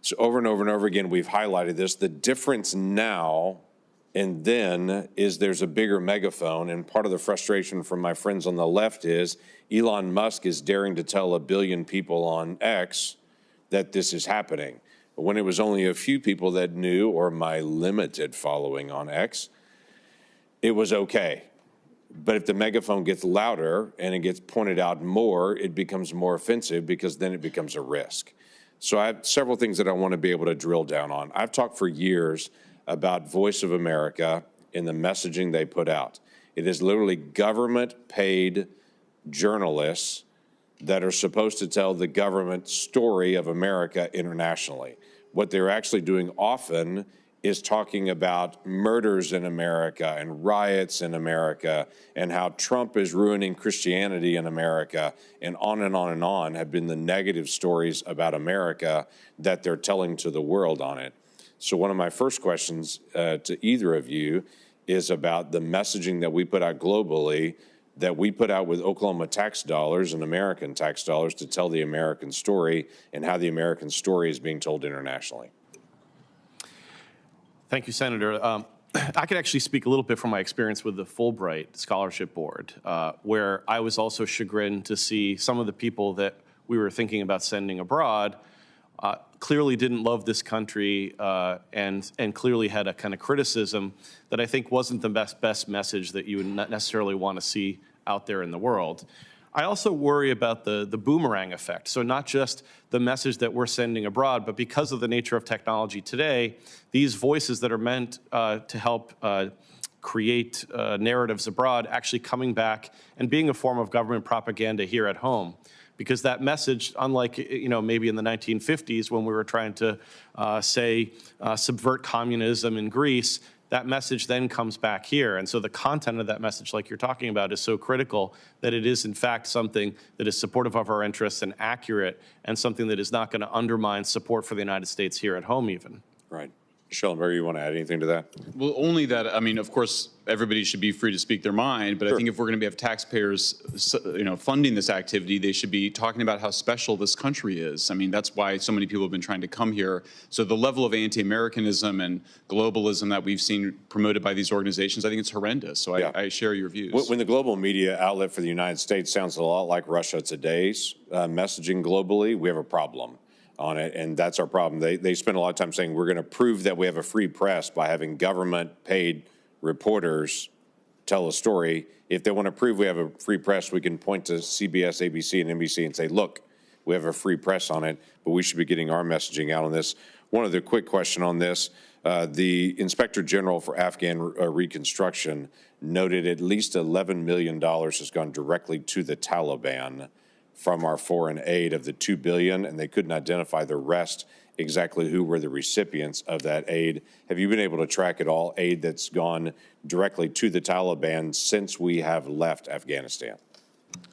So over and over and over again, we've highlighted this. The difference now and then is there's a bigger megaphone, and part of the frustration from my friends on the left is Elon Musk is daring to tell 1 billion people on X that this is happening. But when it was only a few people that knew, or my limited following on X, it was okay. But if the megaphone gets louder and it gets pointed out more, it becomes more offensive because then it becomes a risk. So I have several things that I want to be able to drill down on. I've talked for years about Voice of America and the messaging they put out. It is literally government-paid journalists that are supposed to tell the government story of America internationally. What they're actually doing often is talking about murders in America and riots in America and how Trump is ruining Christianity in America, and on and on and on have been the negative stories about America that they're telling to the world on it. So one of my first questions to either of you is about the messaging that we put out globally, that we put out with Oklahoma tax dollars and American tax dollars to tell the American story, and how the American story is being told internationally. Thank you, Senator. I could actually speak a little bit from my experience with the Fulbright Scholarship Board, where I was also chagrined to see some of the people that we were thinking about sending abroad clearly didn't love this country and clearly had a kind of criticism that I think wasn't the best message that you would not necessarily want to see out there in the world. I also worry about the boomerang effect. So not just the message that we're sending abroad, but because of the nature of technology today, these voices that are meant to help create narratives abroad actually coming back and being a form of government propaganda here at home. Because that message, unlike maybe in the 1950s when we were trying to subvert communism in Greece, that message then comes back here. And so the content of that message, like you're talking about, is so critical that it is in fact something that is supportive of our interests and accurate, and something that is not going to undermine support for the United States here at home even. Right. Schellenberger, you want to add anything to that? Well, only that, I mean, of course, everybody should be free to speak their mind, but I think if we're going to have taxpayers, funding this activity, they should be talking about how special this country is. I mean, that's why so many people have been trying to come here. So the level of anti-Americanism and globalism that we've seen promoted by these organizations, I think it's horrendous. So I share your views. When the global media outlet for the United States sounds a lot like Russia Today's messaging globally, we have a problem on it, and that's our problem. They spend a lot of time saying we're going to prove that we have a free press by having government-paid reporters tell a story. If they want to prove we have a free press, we can point to CBS, ABC, and NBC and say, look, we have a free press on it, but we should be getting our messaging out on this. One other quick question on this. The Inspector General for Afghan Reconstruction noted at least $11 million has gone directly to the Taliban from our foreign aid of the $2 billion, and they couldn't identify the rest, exactly who were the recipients of that aid. Have you been able to track at all aid that's gone directly to the Taliban since we have left Afghanistan?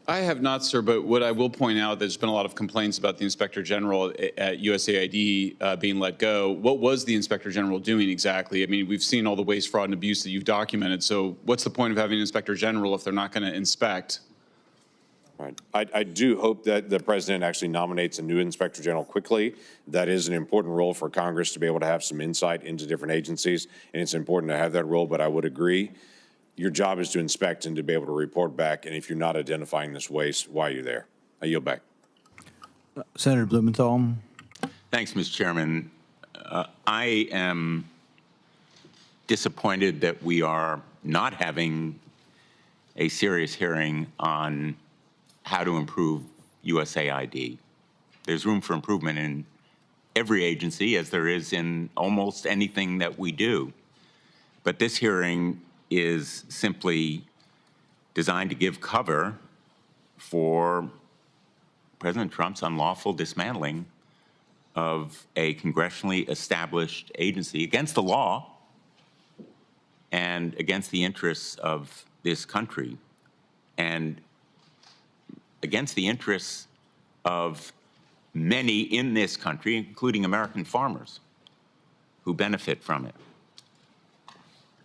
I have not, sir, but what I will point out, there's been a lot of complaints about the Inspector General at USAID being let go. What was the Inspector General doing exactly? I mean, we've seen all the waste, fraud, and abuse that you've documented, so what's the point of having an Inspector General if they're not going to inspect? Right. I do hope that the president actually nominates a new inspector general quickly. That is an important role for Congress to be able to have some insight into different agencies, and it's important to have that role, but I would agree. Your job is to inspect and to be able to report back, and if you're not identifying this waste, why are you there? I yield back. Senator Blumenthal. Thanks, Mr. Chairman. I am disappointed that we are not having a serious hearing on how to improve USAID. There's room for improvement in every agency, as there is in almost anything that we do. But this hearing is simply designed to give cover for President Trump's unlawful dismantling of a congressionally established agency against the law and against the interests of this country, and against the interests of many in this country, including American farmers who benefit from it.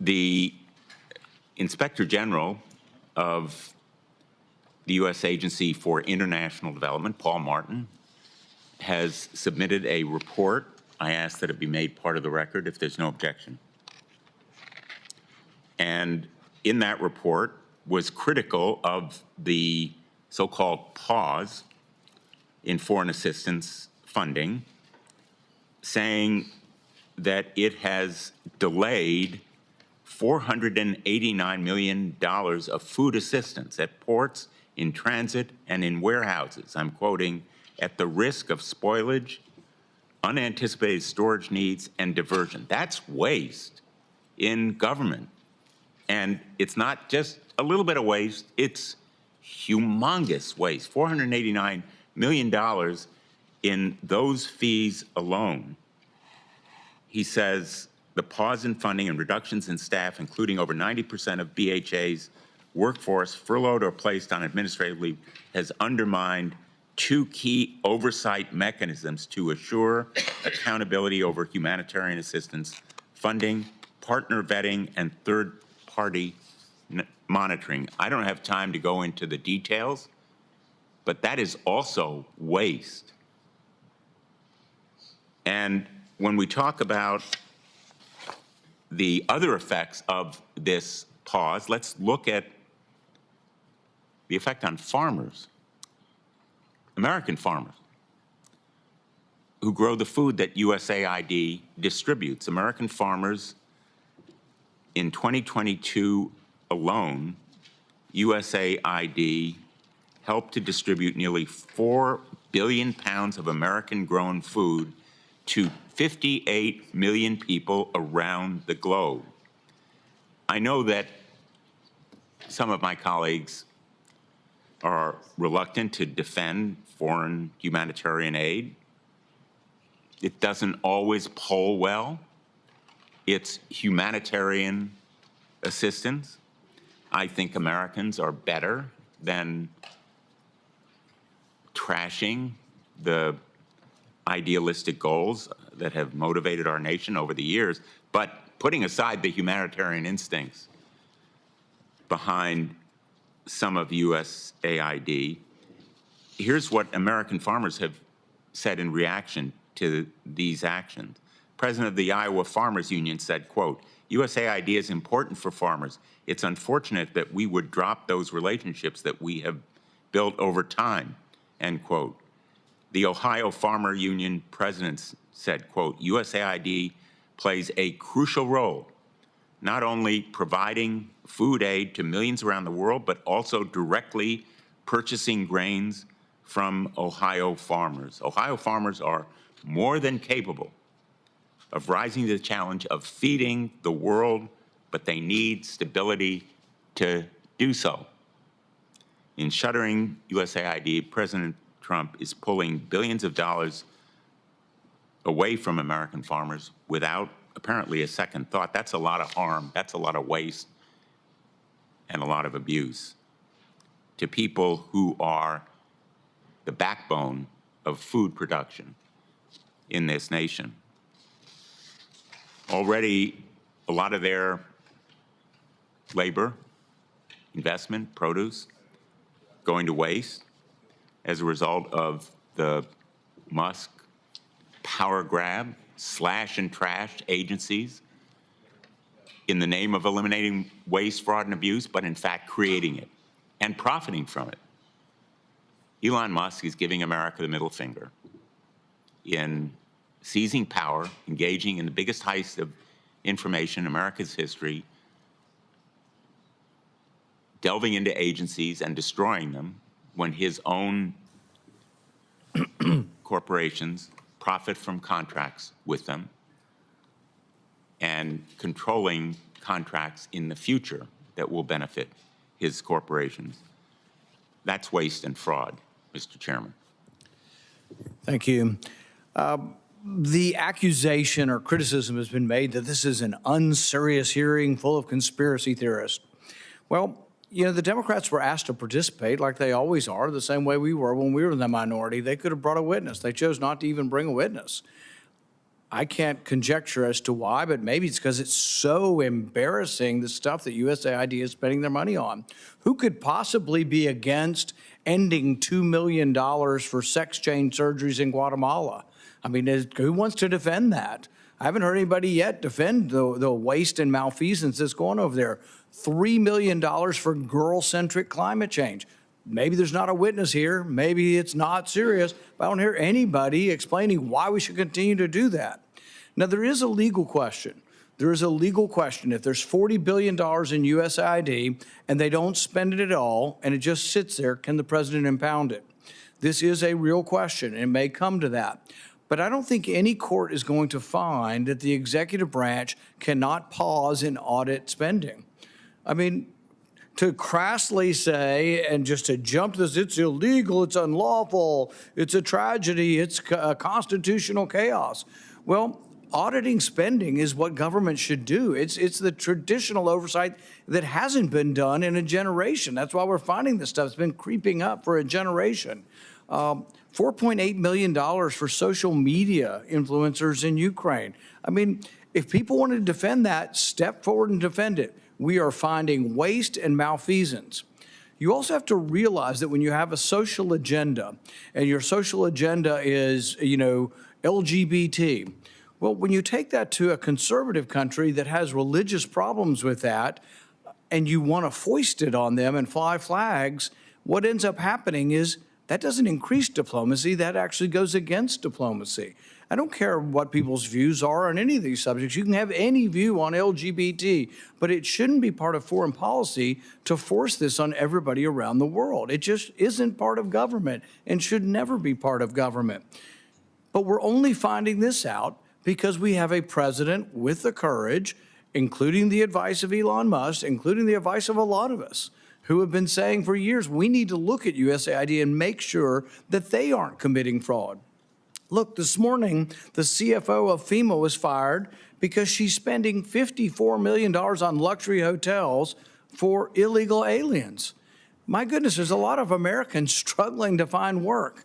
The Inspector General of the U.S. Agency for International Development, Paul Martin, has submitted a report. I ask that it be made part of the record if there's no objection. And in that report was critical of the so-called pause in foreign assistance funding, saying that it has delayed $489 million of food assistance at ports, in transit, and in warehouses. I'm quoting, at the risk of spoilage, unanticipated storage needs, and diversion. That's waste in government. And it's not just a little bit of waste, it's humongous waste, $489 million in those fees alone. He says the pause in funding and reductions in staff, including over 90% of BHA's workforce furloughed or placed on administrative leave, has undermined two key oversight mechanisms to assure accountability over humanitarian assistance funding, partner vetting, and third-party monitoring. I don't have time to go into the details, but that is also waste. And when we talk about the other effects of this pause, let's look at the effect on farmers, American farmers, who grow the food that USAID distributes. American farmers, in 2022 alone, USAID helped to distribute nearly 4 billion pounds of American-grown food to 58 million people around the globe. I know that some of my colleagues are reluctant to defend foreign humanitarian aid. It doesn't always poll well. It's humanitarian assistance. I think Americans are better than trashing the idealistic goals that have motivated our nation over the years, but putting aside the humanitarian instincts behind some of USAID, here's what American farmers have said in reaction to these actions. President of the Iowa Farmers Union said, quote, USAID is important for farmers. It's unfortunate that we would drop those relationships that we have built over time, end quote. The Ohio Farmer Union president said, quote, USAID plays a crucial role, not only providing food aid to millions around the world, but also directly purchasing grains from Ohio farmers. Ohio farmers are more than capable of rising to the challenge of feeding the world, but they need stability to do so. In shuttering USAID, President Trump is pulling billions of dollars away from American farmers without apparently a second thought. That's a lot of harm, that's a lot of waste, and a lot of abuse to people who are the backbone of food production in this nation. Already, a lot of their labor, investment, produce, going to waste as a result of the Musk power grab, slash and trash agencies in the name of eliminating waste, fraud, and abuse, but in fact creating it and profiting from it. Elon Musk is giving America the middle finger in seizing power, engaging in the biggest heist of information in America's history, delving into agencies and destroying them when his own corporations profit from contracts with them and controlling contracts in the future that will benefit his corporations. That's waste and fraud, Mr. Chairman. Thank you. The accusation or criticism has been made that this is an unserious hearing full of conspiracy theorists. Well, you know, the Democrats were asked to participate like they always are, the same way we were when we were in the minority. They could have brought a witness. They chose not to even bring a witness. I can't conjecture as to why, but maybe it's because it's so embarrassing, the stuff that USAID is spending their money on. Who could possibly be against ending $2 million for sex change surgeries in Guatemala? I mean, who wants to defend that? I haven't heard anybody yet defend the waste and malfeasance that's going over there. $3 million for girl-centric climate change. Maybe there's not a witness here. Maybe it's not serious, but I don't hear anybody explaining why we should continue to do that. Now, there is a legal question. There is a legal question. If there's $40 billion in USAID and they don't spend it at all and it just sits there, can the president impound it? This is a real question, and it may come to that. But I don't think any court is going to find that the executive branch cannot pause and audit spending. I mean, to crassly say and just to jump to this, it's illegal, it's unlawful, it's a tragedy, it's a constitutional chaos. Well, auditing spending is what government should do. It's the traditional oversight that hasn't been done in a generation. That's why we're finding this stuff. It's been creeping up for a generation. $4.8 million for social media influencers in Ukraine. I mean, if people want to defend that, step forward and defend it. We are finding waste and malfeasance. You also have to realize that when you have a social agenda, and your social agenda is, you know, LGBT, well, when you take that to a conservative country that has religious problems with that, and you want to foist it on them and fly flags, what ends up happening is That doesn't increase diplomacy. That actually goes against diplomacy. I don't care what people's views are on any of these subjects. You can have any view on LGBT, but it shouldn't be part of foreign policy to force this on everybody around the world. It just isn't part of government and should never be part of government. But we're only finding this out because we have a president with the courage, including the advice of Elon Musk, including the advice of a lot of us, who have been saying for years, we need to look at USAID and make sure that they aren't committing fraud. Look, this morning, the CFO of FEMA was fired because she's spending $54 million on luxury hotels for illegal aliens. My goodness, there's a lot of Americans struggling to find work.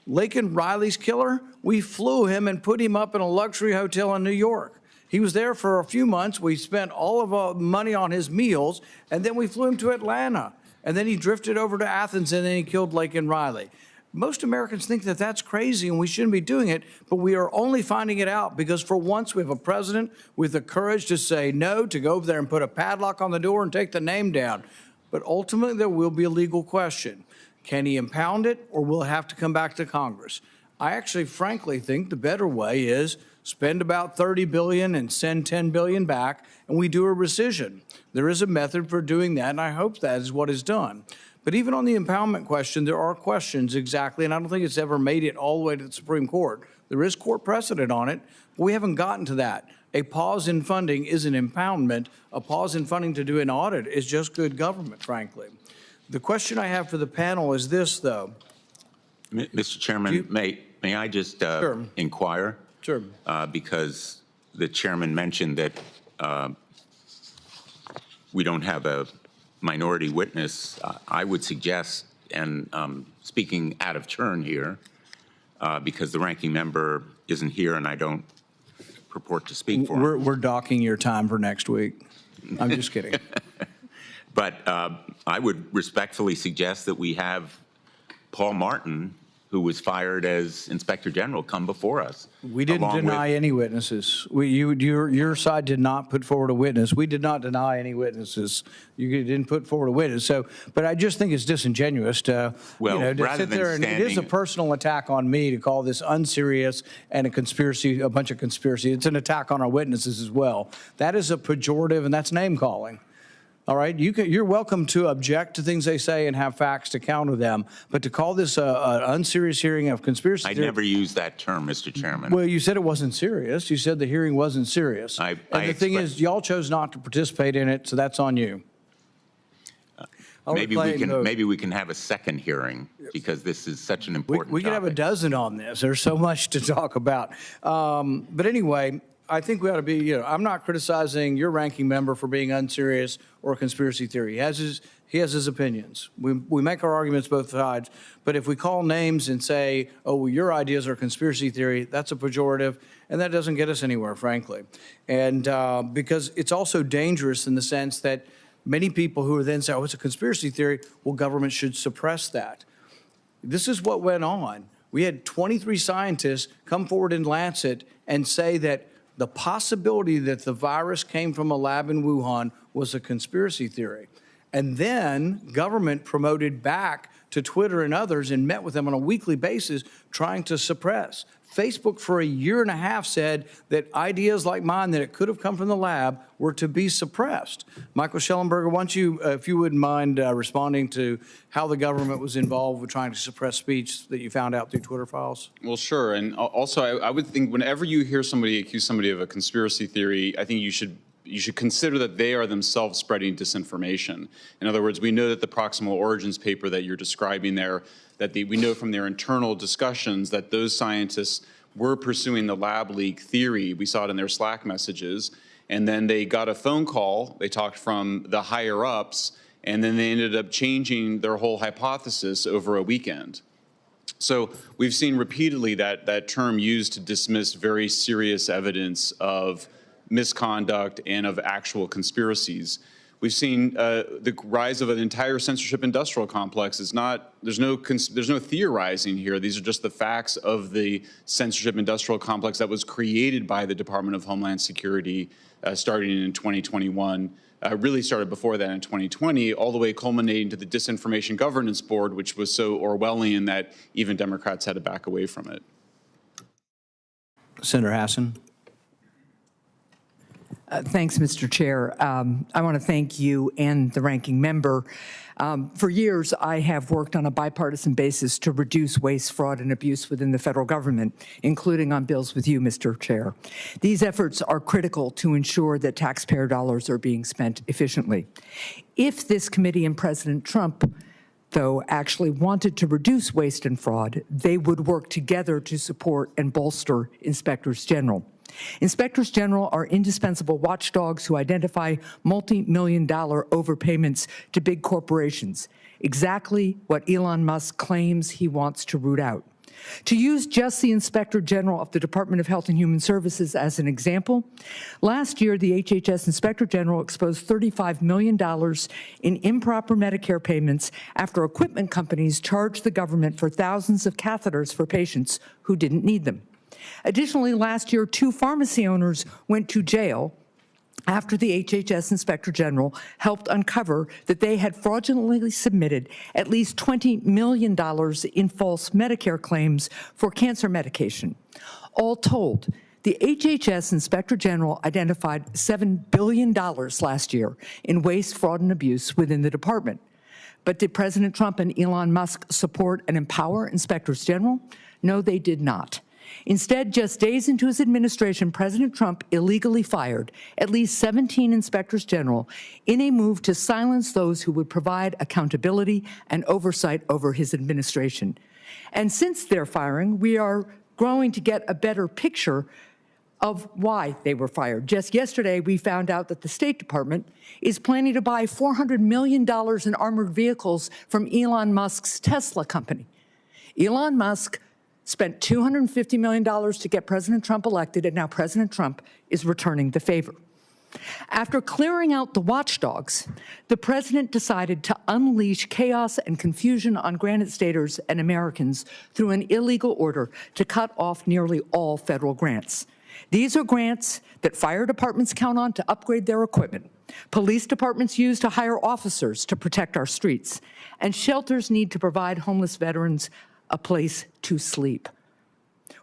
Laken Riley's killer, we flew him and put him up in a luxury hotel in New York. He was there for a few months. We spent all of our money on his meals, and then we flew him to Atlanta. And then he drifted over to Athens, and then he killed Laken Riley. Most Americans think that that's crazy and we shouldn't be doing it, but we are only finding it out because for once we have a president with the courage to say no, to go over there and put a padlock on the door and take the name down. But ultimately, there will be a legal question. Can he impound it, or will it have to come back to Congress? I actually, frankly, think the better way is spend about $30 billion and send $10 billion back, and we do a rescission. There is a method for doing that, and I hope that is what is done. But even on the impoundment question, there are questions exactly, and I don't think it's ever made it all the way to the Supreme Court. There is court precedent on it, but we haven't gotten to that. A pause in funding is an impoundment. A pause in funding to do an audit is just good government, frankly. The question I have for the panel is this, though. Mr. Chairman, may I just Sure. inquire? Sure. Because the chairman mentioned that we don't have a minority witness. I would suggest, and speaking out of turn here, because the ranking member isn't here and I don't purport to speak for him. We're docking your time for next week. I'm just kidding. But I would respectfully suggest that we have Paul Martin, who was fired as Inspector General, come before us. We didn't deny any witnesses. Your side did not put forward a witness. We did not deny any witnesses. You didn't put forward a witness. So, but I just think it's disingenuous to, Well, to rather sit than there and it is a standing- personal attack on me to call this unserious and a conspiracy, a bunch of conspiracy. It's an attack on our witnesses as well. That is a pejorative, and that's name calling. All right, you're welcome to object to things they say and have facts to counter them, but to call this an unserious hearing of conspiracy I theory, never used that term, Mr. Chairman. well, you said it wasn't serious. You said the hearing wasn't serious. I And the thing is, y'all chose not to participate in it, so that's on you. Maybe we can have a second hearing because this is such an important We could have a topic. dozen on this. There's so much to talk about. But anyway, I think we ought to be, I'm not criticizing your ranking member for being unserious or a conspiracy theory. He has his opinions. We make our arguments both sides. But if we call names and say, oh, well, your ideas are conspiracy theory, that's a pejorative, and that doesn't get us anywhere, frankly. And because it's also dangerous in the sense that many people who are then say, oh, it's a conspiracy theory, well, government should suppress that. This is what went on. We had 23 scientists come forward in Lancet and say that the possibility that the virus came from a lab in Wuhan was a conspiracy theory. And then government promoted back to Twitter and others and met with them on a weekly basis trying to suppress. Facebook for a year and a half said that ideas like mine that it could have come from the lab were to be suppressed. Michael Schellenberger, why don't you, if you wouldn't mind responding to how the government was involved with trying to suppress speech that you found out through Twitter files? Well, sure. And also, I would think whenever you hear somebody accuse somebody of a conspiracy theory, I think you should consider that they are themselves spreading disinformation. In other words, we know that the proximal origins paper that you're describing there, that we know from their internal discussions that those scientists were pursuing the lab leak theory. We saw it in their Slack messages. And then they got a phone call. They talked from the higher ups, and then they ended up changing their whole hypothesis over a weekend. So we've seen repeatedly that term used to dismiss very serious evidence of misconduct and of actual conspiracies. We've seen the rise of an entire censorship industrial complex. There's no theorizing here. These are just the facts of the censorship industrial complex that was created by the Department of Homeland Security starting in 2021. Really started before that in 2020, all the way culminating to the Disinformation Governance Board, which was so Orwellian that even Democrats had to back away from it. Senator Hassan. Thanks, Mr. Chair. I want to thank you and the ranking member. For years, I have worked on a bipartisan basis to reduce waste, fraud, and abuse within the federal government, including on bills with you, Mr. Chair. These efforts are critical to ensure that taxpayer dollars are being spent efficiently. If this committee and President Trump, though, actually wanted to reduce waste and fraud, they would work together to support and bolster inspectors general. Inspectors general are indispensable watchdogs who identify multi-million-dollar overpayments to big corporations, exactly what Elon Musk claims he wants to root out. To use just the Inspector General of the Department of Health and Human Services as an example, last year the HHS Inspector General exposed $35 million in improper Medicare payments after equipment companies charged the government for thousands of catheters for patients who didn't need them. Additionally, last year, 2 pharmacy owners went to jail after the HHS Inspector General helped uncover that they had fraudulently submitted at least $20 million in false Medicare claims for cancer medication. All told, the HHS Inspector General identified $7 billion last year in waste, fraud, and abuse within the department. But did President Trump and Elon Musk support and empower inspectors general? No, they did not. Instead, just days into his administration, President Trump illegally fired at least 17 inspectors general in a move to silence those who would provide accountability and oversight over his administration. And since their firing, we are growing to get a better picture of why they were fired. Just yesterday, we found out that the State Department is planning to buy $400 million in armored vehicles from Elon Musk's Tesla company. Elon Musk spent $250 million to get President Trump elected, and now President Trump is returning the favor. After clearing out the watchdogs, the president decided to unleash chaos and confusion on Granite Staters and Americans through an illegal order to cut off nearly all federal grants. These are grants that fire departments count on to upgrade their equipment, police departments use to hire officers to protect our streets, and shelters need to provide homeless veterans a place to sleep.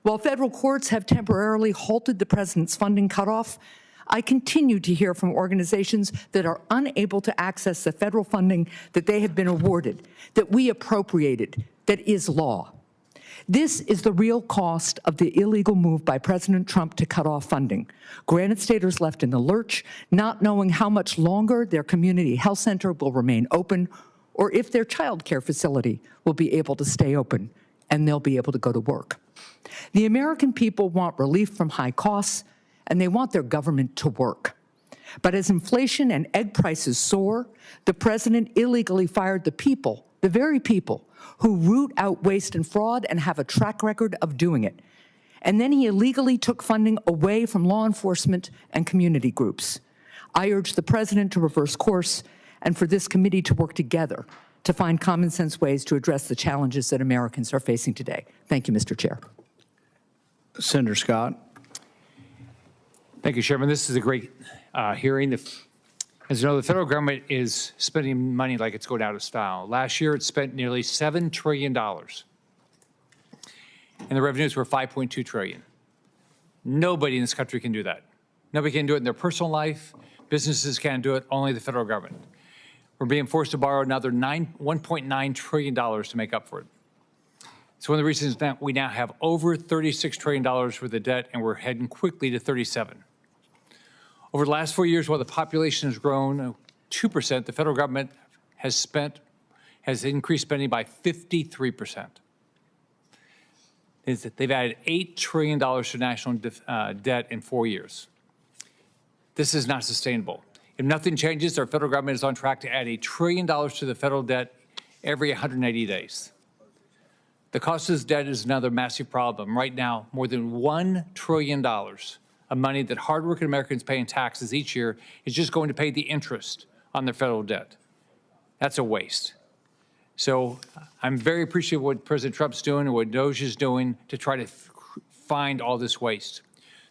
While federal courts have temporarily halted the president's funding cutoff, I continue to hear from organizations that are unable to access the federal funding that they have been awarded, that we appropriated, that is law. This is the real cost of the illegal move by President Trump to cut off funding. Granite Staters left in the lurch, not knowing how much longer their community health center will remain open, or if their child care facility will be able to stay open and they'll be able to go to work. The American people want relief from high costs, and they want their government to work. But as inflation and egg prices soar, the president illegally fired the people, the very people, who root out waste and fraud and have a track record of doing it. And then he illegally took funding away from law enforcement and community groups. I urge the president to reverse course and for this committee to work together to find common sense ways to address the challenges that Americans are facing today. Thank you, Mr. Chair. Senator Scott. Thank you, Chairman. This is a great hearing. As you know, the federal government is spending money like it's going out of style. Last year, it spent nearly $7 trillion, and the revenues were $5.2 trillion. Nobody in this country can do that. Nobody can do it in their personal life. Businesses can't do it, only the federal government. We're being forced to borrow another $1.9 trillion to make up for it. It's one of the reasons that we now have over $36 trillion worth of debt, and we're heading quickly to 37. Over the last 4 years, while the population has grown 2%, the federal government has increased spending by 53%. They've added $8 trillion to national debt in 4 years. This is not sustainable. If nothing changes, our federal government is on track to add $1 trillion to the federal debt every 180 days. The cost of this debt is another massive problem. Right now, more than $1 trillion of money that hardworking Americans pay in taxes each year is just going to pay the interest on their federal debt. That's a waste. So I'm very appreciative of what President Trump's doing and what DOJ is doing to try to find all this waste.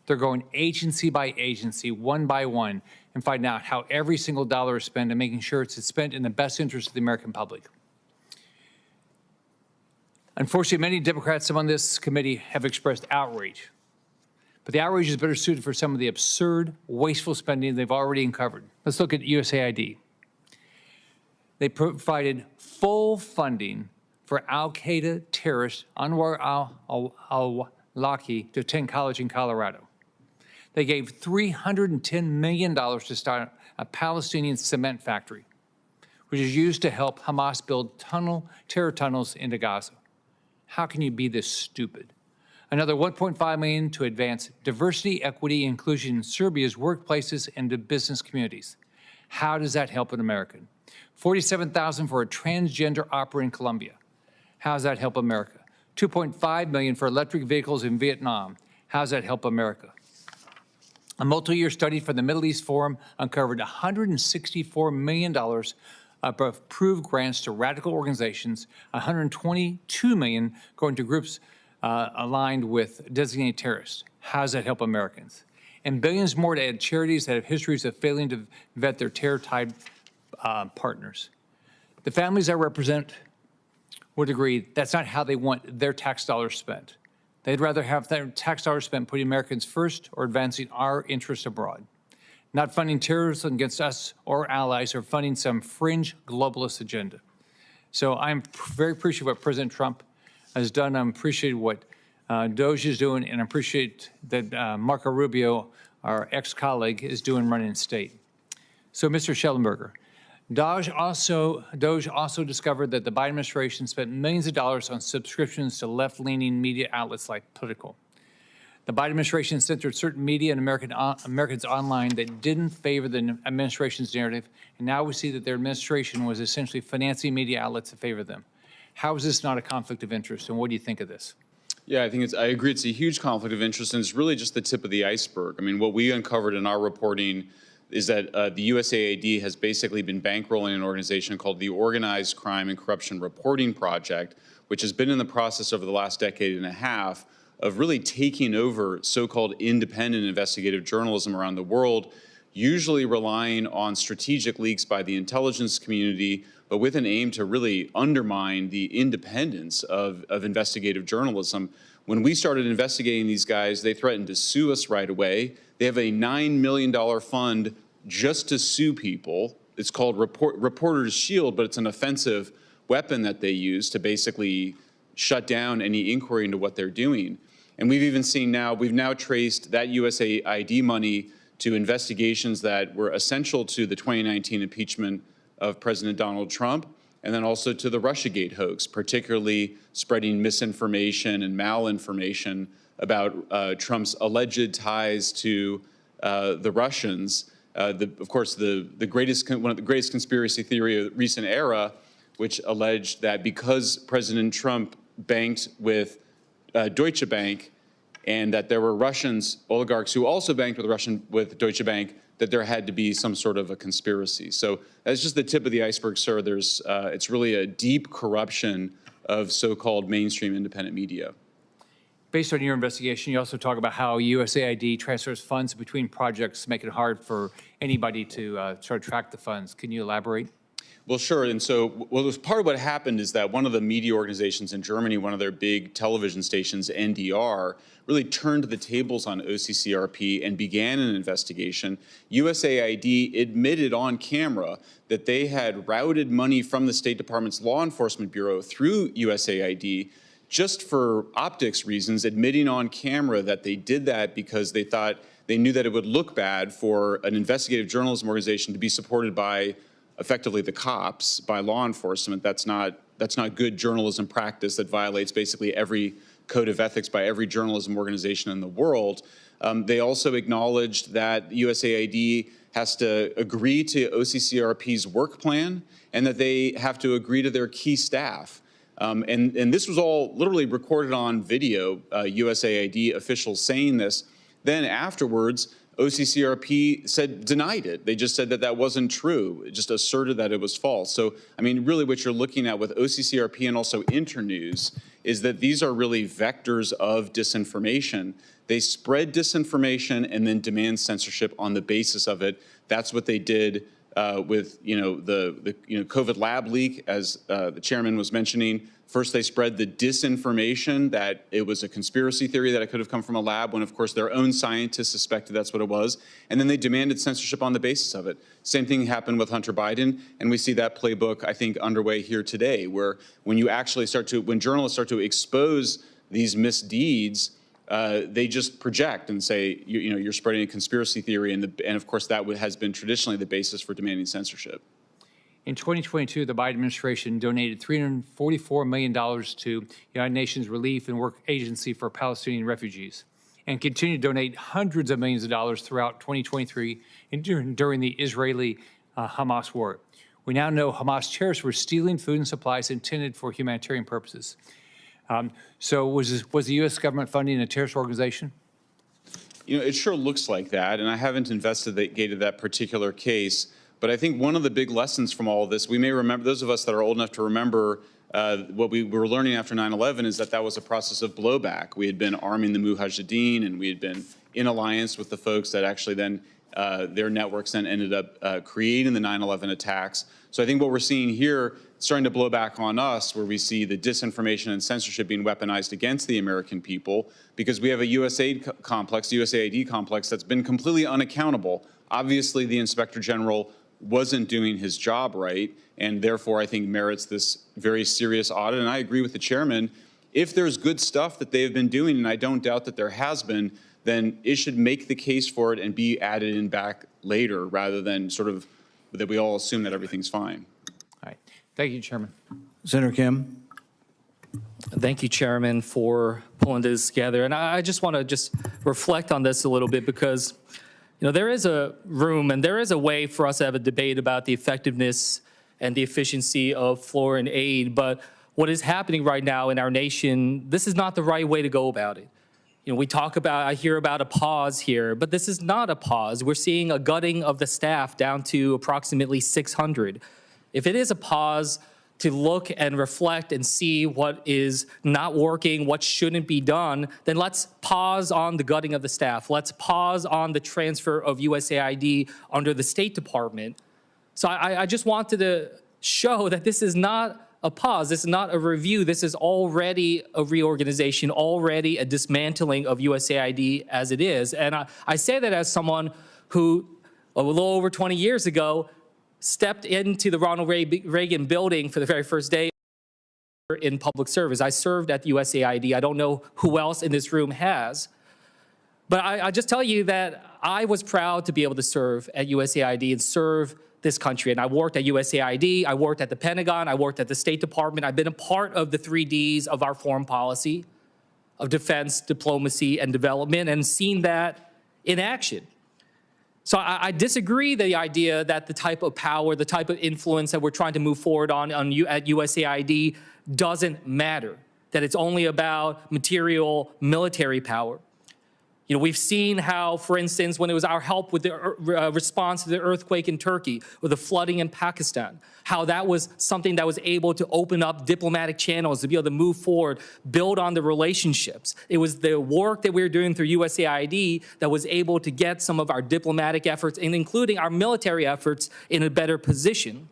They're going agency by agency, one by one, and finding out how every single dollar is spent and making sure it's spent in the best interest of the American public. Unfortunately, many Democrats among this committee have expressed outrage. But the outrage is better suited for some of the absurd, wasteful spending they've already uncovered. Let's look at USAID. They provided full funding for al-Qaeda terrorist Anwar al-Awlaki to attend college in Colorado. They gave $310 million to start a Palestinian cement factory, which is used to help Hamas build terror tunnels into Gaza. How can you be this stupid? Another $1.5 million to advance diversity, equity, and inclusion in Serbia's workplaces and to business communities. How does that help an American? $47,000 for a transgender opera in Colombia. How does that help America? $2.5 million for electric vehicles in Vietnam. How does that help America? A multi-year study from the Middle East Forum uncovered $164 million of approved grants to radical organizations, $122 million going to groups aligned with designated terrorists. How does that help Americans? And billions more to add charities that have histories of failing to vet their terror-tied partners. The families I represent would agree that's not how they want their tax dollars spent. They'd rather have their tax dollars spent putting Americans first or advancing our interests abroad, not funding terrorism against us or allies or funding some fringe globalist agenda. So I'm very appreciative of what President Trump has done. I appreciate what Doge is doing, and I appreciate that Marco Rubio, our ex-colleague, is doing running the state. So, Mr. Schellenberger, Doge also discovered that the Biden administration spent millions of dollars on subscriptions to left-leaning media outlets like Politico. The Biden administration censored certain media and Americans online that didn't favor the administration's narrative, and now we see that their administration was essentially financing media outlets to favor them. How is this not a conflict of interest, and what do you think of this? Yeah, I agree it's a huge conflict of interest, and it's really just the tip of the iceberg. I mean, what we uncovered in our reporting is that the USAID has basically been bankrolling an organization called the Organized Crime and Corruption Reporting Project, which has been in the process over the last decade and a half of really taking over so-called independent investigative journalism around the world, usually relying on strategic leaks by the intelligence community, but with an aim to really undermine the independence of investigative journalism. When we started investigating these guys, they threatened to sue us right away. They have a $9 million fund just to sue people. It's called Reporters Shield, but it's an offensive weapon that they use to basically shut down any inquiry into what they're doing. And we've even seen now, we've now traced that USAID money to investigations that were essential to the 2019 impeachment of President Donald Trump, and then also to the Russiagate hoax, particularly spreading misinformation and malinformation about Trump's alleged ties to the Russians. Of course, one of the greatest conspiracy theory of the recent era, which alleged that because President Trump banked with Deutsche Bank, and that there were Russians, oligarchs who also banked with Deutsche Bank, that there had to be some sort of a conspiracy. So that's just the tip of the iceberg, sir. It's really a deep corruption of so-called mainstream independent media. Based on your investigation, you also talk about how USAID transfers funds between projects, making it hard for anybody to sort of track the funds. Can you elaborate? Well, sure. And so part of what happened is that one of the media organizations in Germany, one of their big television stations, NDR, really turned the tables on OCCRP and began an investigation. USAID admitted on camera that they had routed money from the State Department's Law Enforcement Bureau through USAID just for optics reasons, admitting on camera that they did that because they knew that it would look bad for an investigative journalism organization to be supported by effectively the cops, by law enforcement. That's not good journalism practice. That violates basically every code of ethics by every journalism organization in the world. They also acknowledged that USAID has to agree to OCCRP's work plan and that they have to agree to their key staff. And this was all literally recorded on video, USAID officials saying this. Then afterwards, OCCRP denied it. They just said that that wasn't true. It just asserted that it was false. So, I mean, really what you're looking at with OCCRP and also Internews is that these are really vectors of disinformation They spread disinformation and then demand censorship on the basis of it. That's what they did with the COVID lab leak, as the chairman was mentioning. First, they spread the disinformation that it was a conspiracy theory that it could have come from a lab, when, of course, their own scientists suspected that's what it was. And then they demanded censorship on the basis of it. Same thing happened with Hunter Biden, and we see that playbook, I think, underway here today, where when journalists start to expose these misdeeds, they just project and say, you're spreading a conspiracy theory, and of course, that has been traditionally the basis for demanding censorship. In 2022, the Biden administration donated $344 million to United Nations Relief and Work Agency for Palestinian refugees, and continued to donate hundreds of millions of dollars throughout 2023 and during the Israeli-Hamas war. We now know Hamas terrorists were stealing food and supplies intended for humanitarian purposes. So was the U.S. government funding a terrorist organization? It sure looks like that, and I haven't investigated that particular case. But I think one of the big lessons from all of this, we may remember, those of us that are old enough to remember what we were learning after 9/11 is that was a process of blowback. We had been arming the Mujahideen, and we had been in alliance with the folks that actually then, their networks then ended up creating the 9/11 attacks. So I think what we're seeing here, starting to blow back on us, where we see the disinformation and censorship being weaponized against the American people, because we have a USAID complex, the USAID complex, that's been completely unaccountable. Obviously, the Inspector General wasn't doing his job right, and therefore I think merits this very serious audit. And I agree with the chairman. If there's good stuff that they've been doing, and I don't doubt that there has been, then it should make the case for it and be added in back later, rather than sort of that we all assume that everything's fine. All right. Thank you, Chairman. Senator Kim. Thank you, Chairman, for pulling this together. And I just want to reflect on this a little bit, because there is a room and there is a way for us to have a debate about the effectiveness and the efficiency of foreign aid. But what is happening right now in our nation, this is not the right way to go about it. I hear about a pause here, but this is not a pause. We're seeing a gutting of the staff down to approximately 600. If it is a pause to look and reflect and see what is not working, what shouldn't be done, then let's pause on the gutting of the staff. Let's pause on the transfer of USAID under the State Department. So I just wanted to show that this is not a pause. This is not a review. This is already a reorganization, already a dismantling of USAID as it is. And I say that as someone who, a little over 20 years ago, stepped into the Ronald Reagan building for the very first day in public service. I served at the USAID. I don't know who else in this room has. But I just tell you that I was proud to be able to serve at USAID and serve this country. And I worked at USAID, I worked at the Pentagon, I worked at the State Department. I've been a part of the 3 Ds of our foreign policy, of defense, diplomacy, and development, and seen that in action. So I disagree the idea that the type of power, the type of influence that we're trying to move forward at USAID doesn't matter, that it's only about material military power. We've seen how, for instance, when it was our help with the response to the earthquake in Turkey or the flooding in Pakistan, how that was something that was able to open up diplomatic channels to be able to move forward, build on the relationships. It was the work that we were doing through USAID that was able to get some of our diplomatic efforts, and including our military efforts, in a better position.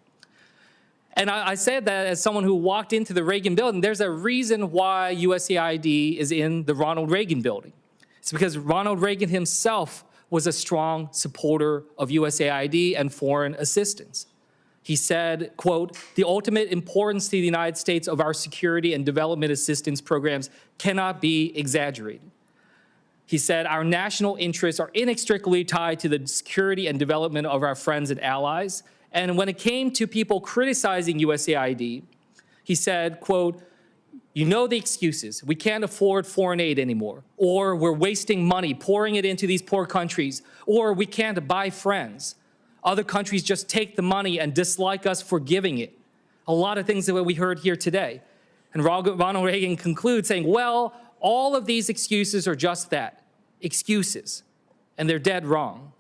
And I said that as someone who walked into the Reagan building. There's a reason why USAID is in the Ronald Reagan building. It's because Ronald Reagan himself was a strong supporter of USAID and foreign assistance. He said, quote, "The ultimate importance to the United States of our security and development assistance programs cannot be exaggerated." He said, "Our national interests are inextricably tied to the security and development of our friends and allies." And when it came to people criticizing USAID, he said, quote, "You know the excuses. We can't afford foreign aid anymore, or we're wasting money pouring it into these poor countries, or we can't buy friends. Other countries just take the money and dislike us for giving it." A lot of things that we heard here today. And Ronald Reagan concludes saying, well, all of these excuses are just that, excuses, and they're dead wrong.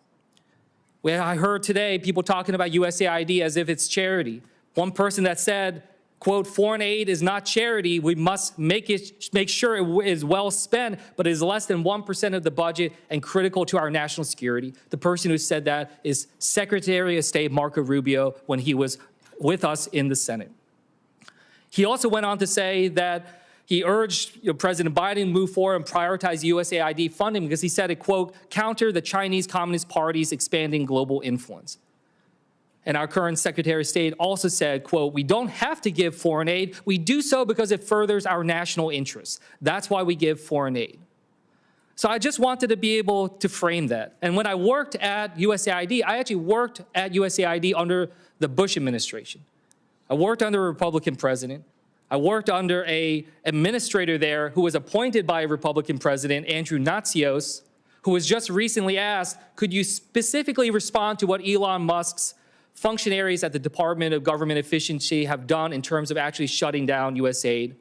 I heard today people talking about USAID as if it's charity. One person that said, quote, foreign aid is not charity. We must make sure it is well spent, but it is less than 1% of the budget and critical to our national security. The person who said that is Secretary of State Marco Rubio when he was with us in the Senate. He also went on to say that he urged President Biden to move forward and prioritize USAID funding because he said it, quote, counter the Chinese Communist Party's expanding global influence. And our current Secretary of State also said, quote, we don't have to give foreign aid. We do so because it furthers our national interests. That's why we give foreign aid. So I just wanted to be able to frame that. And when I worked at USAID, I actually worked at USAID under the Bush administration. I worked under a Republican president. I worked under an administrator there who was appointed by a Republican president, Andrew Natsios, who was just recently asked, could you specifically respond to what Elon Musk's functionaries at the Department of Government Efficiency have done in terms of actually shutting down USAID?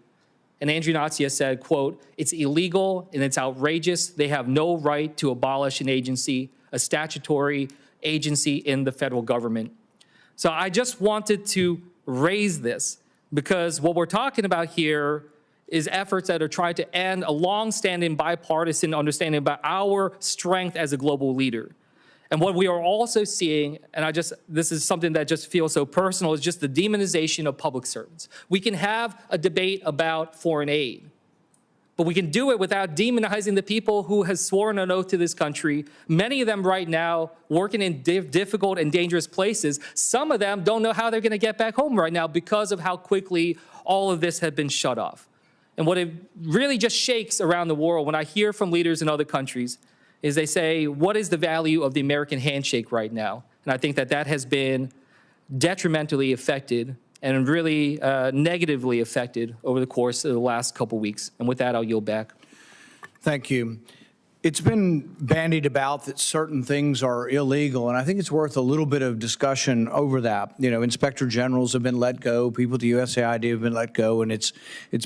And Andrew Natsios said, quote, it's illegal and it's outrageous. They have no right to abolish an agency, a statutory agency in the federal government. So I just wanted to raise this because what we're talking about here is efforts that are trying to end a long-standing bipartisan understanding about our strength as a global leader. And what we are also seeing, and this is something that just feels so personal, is just the demonization of public servants. We can have a debate about foreign aid, but we can do it without demonizing the people who have sworn an oath to this country. Many of them right now working in difficult and dangerous places. Some of them don't know how they're going to get back home right now because of how quickly all of this has been shut off. And what it really just shakes around the world when I hear from leaders in other countries is they say, what is the value of the American handshake right now? And I think that that has been detrimentally affected and really negatively affected over the course of the last couple weeks. And with that, I'll yield back. Thank you. It's been bandied about that certain things are illegal, and I think it's worth a little bit of discussion over that. You know, inspector generals have been let go, people at the USAID have been let go, and it's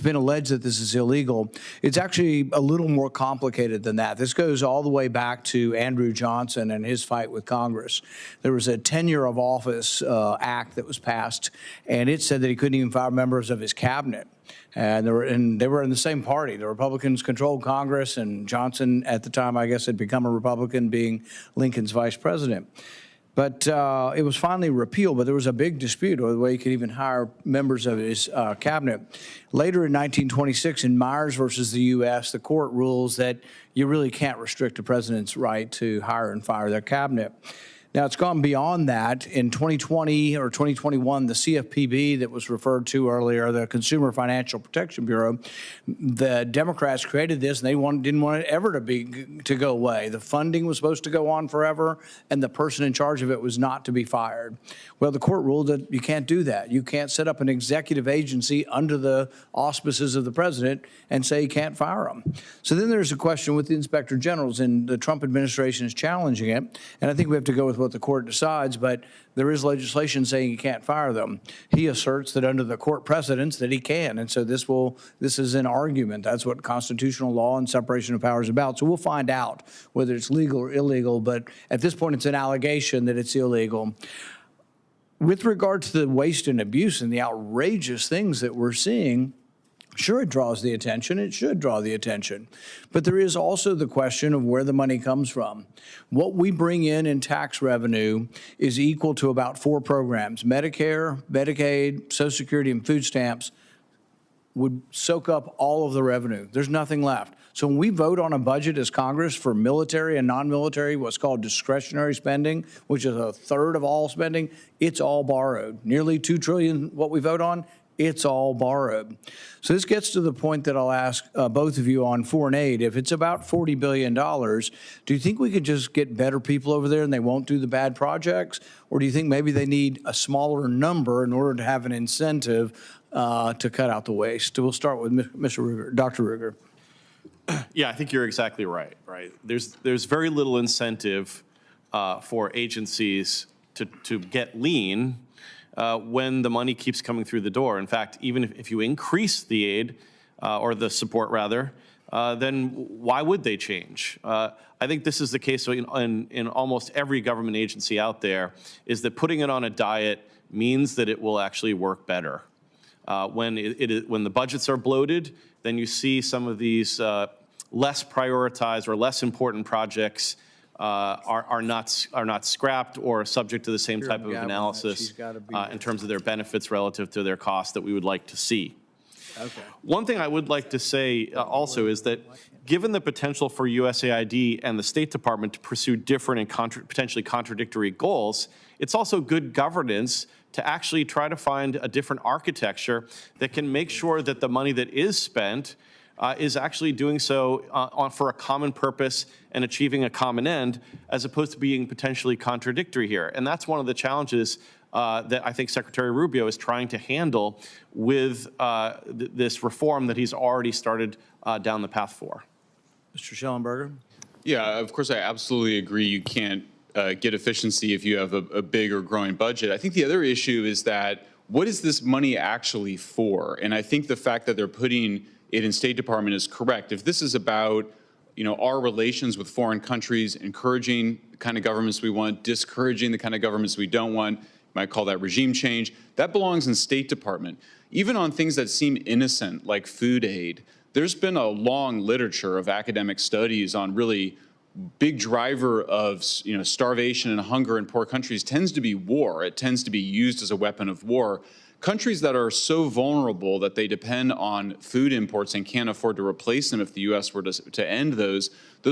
been alleged that this is illegal. It's actually a little more complicated than that. This goes all the way back to Andrew Johnson and his fight with Congress. There was a tenure of office act that was passed, and it said that he couldn't even fire members of his cabinet. And they were in the same party. The Republicans controlled Congress, and Johnson at the time, I guess, had become a Republican, being Lincoln's vice president. But it was finally repealed, but there was a big dispute over the way he could even hire members of his cabinet. Later in 1926, in Myers versus the U.S., the court rules that you really can't restrict a president's right to hire and fire their cabinet. Now, it's gone beyond that. In 2020 or 2021, the CFPB that was referred to earlier, the Consumer Financial Protection Bureau, the Democrats created this, and they didn't want it ever to go away. The funding was supposed to go on forever, and the person in charge of it was not to be fired. Well, the court ruled that you can't do that. You can't set up an executive agency under the auspices of the president and say you can't fire them. So then there's a question with the inspector generals, and the Trump administration is challenging it, and I think we have to go with what the court decides, but there is legislation saying you can't fire them. He asserts that under the court precedents that he can, and so this is an argument. That's what constitutional law and separation of powers is about. So we'll find out whether it's legal or illegal, but at this point it's an allegation that it's illegal. With regard to the waste and abuse and the outrageous things that we're seeing, sure, it draws the attention. It should draw the attention. But there is also the question of where the money comes from. What we bring in tax revenue is equal to about 4 programs. Medicare, Medicaid, Social Security, and food stamps would soak up all of the revenue. There's nothing left. So when we vote on a budget as Congress for military and non-military, what's called discretionary spending, which is a third of all spending, it's all borrowed. Nearly $2 trillion what we vote on, it's all borrowed. So this gets to the point that I'll ask both of you on foreign aid. If it's about $40 billion, do you think we could just get better people over there and they won't do the bad projects? Or do you think maybe they need a smaller number in order to have an incentive to cut out the waste? We'll start with Mr. Ruger, Dr. Ruger. Yeah, I think you're exactly right. There's very little incentive for agencies to get lean when the money keeps coming through the door. In fact, even if you increase the aid, or the support rather, then why would they change? I think this is the case in almost every government agency out there, is that putting it on a diet means that it will actually work better. When when the budgets are bloated, then you see some of these less prioritized or less important projects are not scrapped or subject to the same type of analysis in terms of their benefits relative to their costs that we would like to see. Okay. One thing I would like to say also is that given the potential for USAID and the State Department to pursue different and potentially contradictory goals, it's also good governance to actually try to find a different architecture that can make sure that the money that is spent is actually doing so for a common purpose and achieving a common end, as opposed to being potentially contradictory here. And that's one of the challenges that I think Secretary Rubio is trying to handle with this reform that he's already started down the path for. Mr. Schellenberger? Yeah, of course, I absolutely agree. You can't get efficiency if you have a big or growing budget. I think the other issue is that what is this money actually for? And I think the fact that they're putting it in State Department is correct. If this is about, our relations with foreign countries, encouraging the kind of governments we want, discouraging the kind of governments we don't want, you might call that regime change, that belongs in State Department. Even on things that seem innocent, like food aid, there's been a long literature of academic studies on really big driver of starvation and hunger in poor countries tends to be war. It tends to be used as a weapon of war. Countries that are so vulnerable that they depend on food imports and can't afford to replace them if the U.S. were to end those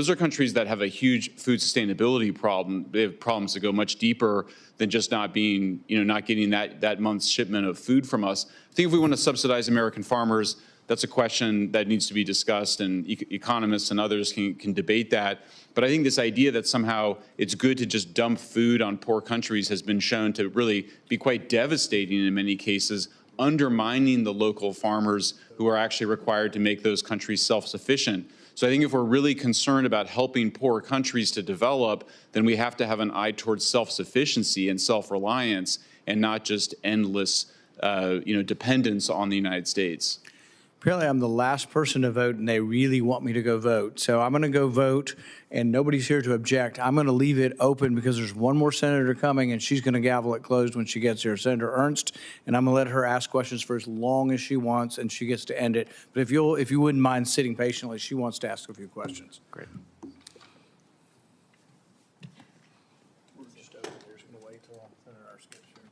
are countries that have a huge food sustainability problem. They have problems that go much deeper than just not being, not getting that month's shipment of food from us. I think if we want to subsidize American farmers, that's a question that needs to be discussed, and economists and others can debate that. But I think this idea that somehow it's good to just dump food on poor countries has been shown to really be quite devastating in many cases, undermining the local farmers who are actually required to make those countries self-sufficient. So I think if we're really concerned about helping poor countries to develop, then we have to have an eye towards self-sufficiency and self-reliance, and not just endless dependence on the United States. Apparently, I'm the last person to vote, and they really want me to go vote. So I'm going to go vote, and nobody's here to object. I'm going to leave it open because there's one more senator coming, and she's going to gavel it closed when she gets here, Senator Ernst. And I'm going to let her ask questions for as long as she wants, and she gets to end it. But if you wouldn't mind sitting patiently, she wants to ask a few questions. Great. We're just over there. Just going to wait till Senator Ernst gets here.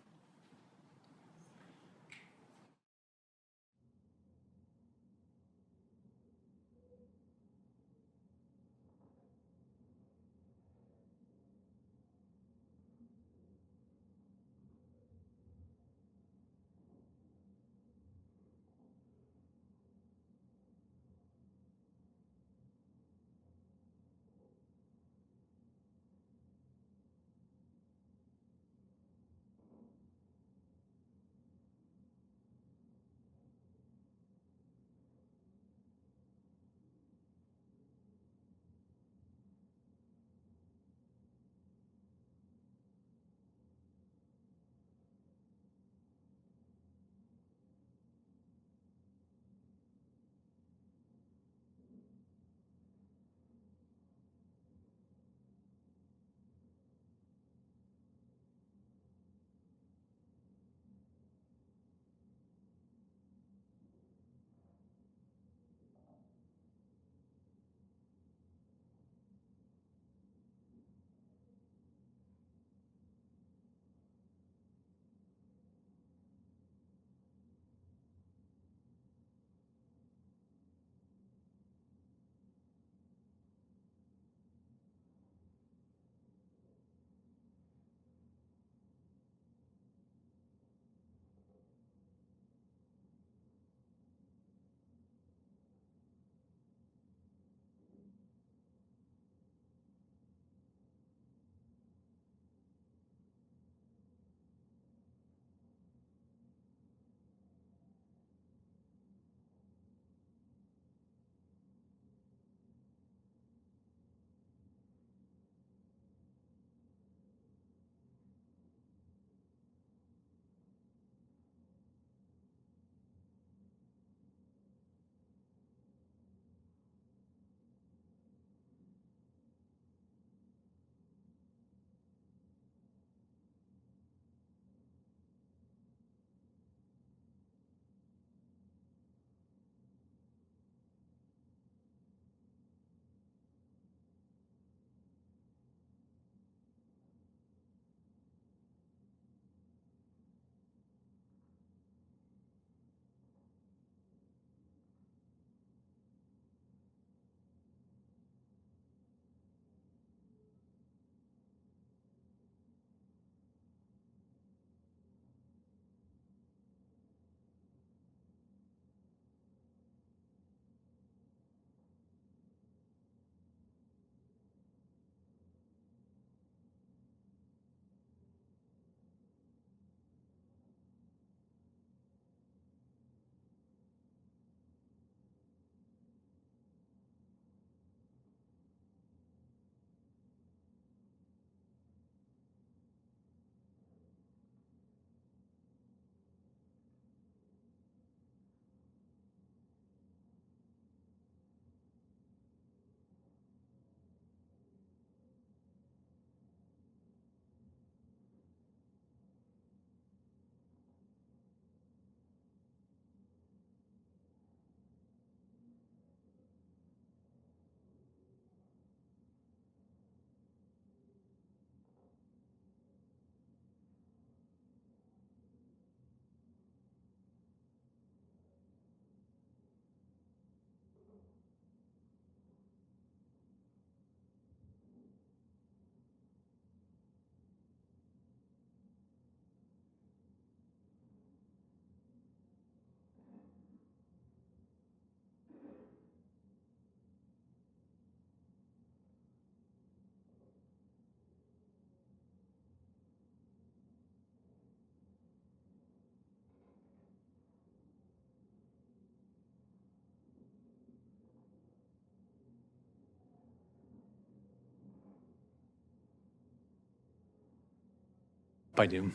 by noon.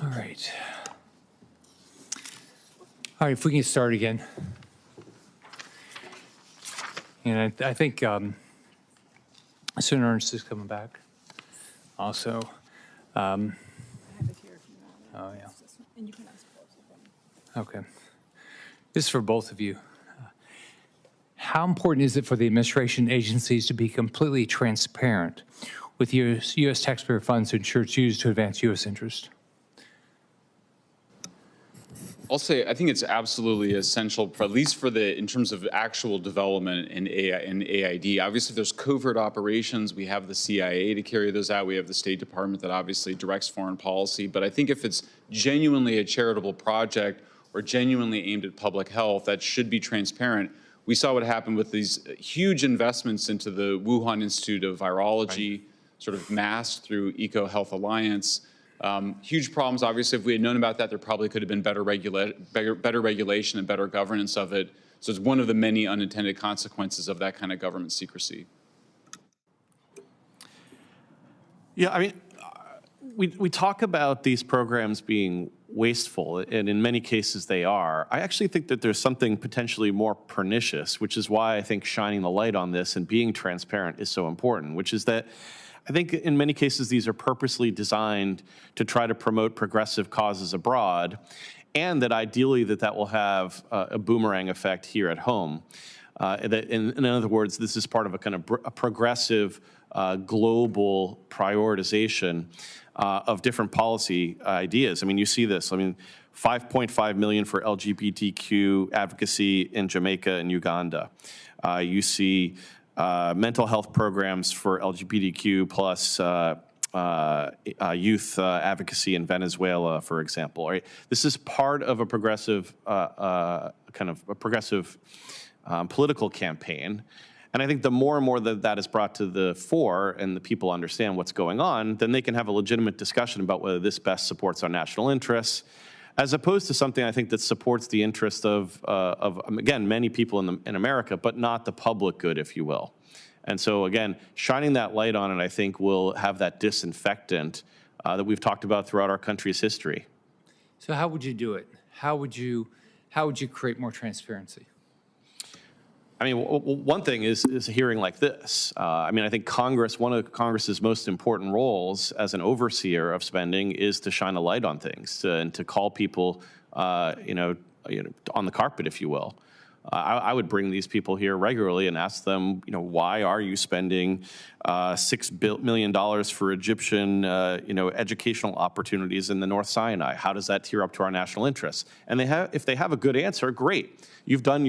All right. All right, if we can start again. And I think Senator Ernst is coming back. Also, oh yeah. And you can ask both of them. Okay. This is for both of you. How important is it for the administration agencies to be completely transparent with U.S. taxpayer funds to ensure it's used to advance U.S. interest? I'll say I think it's absolutely essential, for, at least for in terms of actual development in AID. Obviously, if there's covert operations, we have the CIA to carry those out. We have the State Department that obviously directs foreign policy. But I think if it's genuinely a charitable project or genuinely aimed at public health, that should be transparent. We saw what happened with these huge investments into the Wuhan Institute of Virology, sort of masked through Eco Health Alliance. Huge problems. Obviously, if we had known about that, there probably could have been better regulation and better governance of it. So it's one of the many unintended consequences of that kind of government secrecy. Yeah, I mean, we talk about these programs being wasteful, and in many cases they are. I actually think that there's something potentially more pernicious, which is why I think shining the light on this and being transparent is so important, which is that I think in many cases these are purposely designed to try to promote progressive causes abroad, and that ideally that will have a boomerang effect here at home. In other words, this is part of a kind of a progressive global prioritization of different policy ideas. I mean, you see this. I mean, $5.5 million for LGBTQ advocacy in Jamaica and Uganda. You see mental health programs for LGBTQ plus youth advocacy in Venezuela, for example. Right? This is part of a progressive, political campaign. And I think the more and more that is brought to the fore and the people understand what's going on, then they can have a legitimate discussion about whether this best supports our national interests, as opposed to something I think that supports the interest of again, many people in America, but not the public good, if you will. And so, again, shining that light on it, I think, will have that disinfectant that we've talked about throughout our country's history. So how would you do it? How would you create more transparency? I mean, one thing is a hearing like this. I mean, I think Congress, one of Congress's most important roles as an overseer of spending is to shine a light on things and to call people, on the carpet, if you will. I would bring these people here regularly and ask them, why are you spending $6 million for Egyptian, educational opportunities in the North Sinai? How does that tier up to our national interests? And if they have a good answer, great. You've done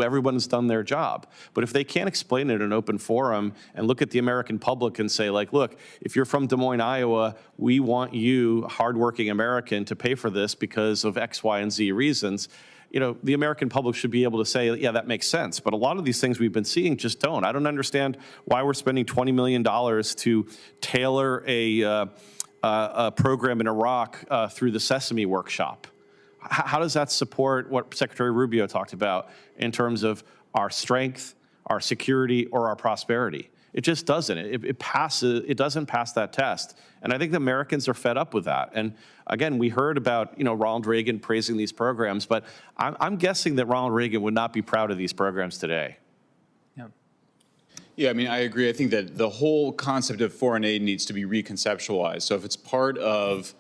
everyone's done their job. But if they can't explain it in an open forum and look at the American public and say, like, look, if you're from Des Moines, Iowa, we want you, hardworking American, to pay for this because of X, Y, and Z reasons. The American public should be able to say, yeah, that makes sense. But a lot of these things we've been seeing just don't. I don't understand why we're spending $20 million to tailor a program in Iraq through the Sesame Workshop. How does that support what Secretary Rubio talked about in terms of our strength, our security, or our prosperity? It just doesn't. It doesn't pass that test. And I think the Americans are fed up with that. And again, we heard about, Ronald Reagan praising these programs, but I'm guessing that Ronald Reagan would not be proud of these programs today. Yeah, I mean, I agree. I think that the whole concept of foreign aid needs to be reconceptualized. So if it's part of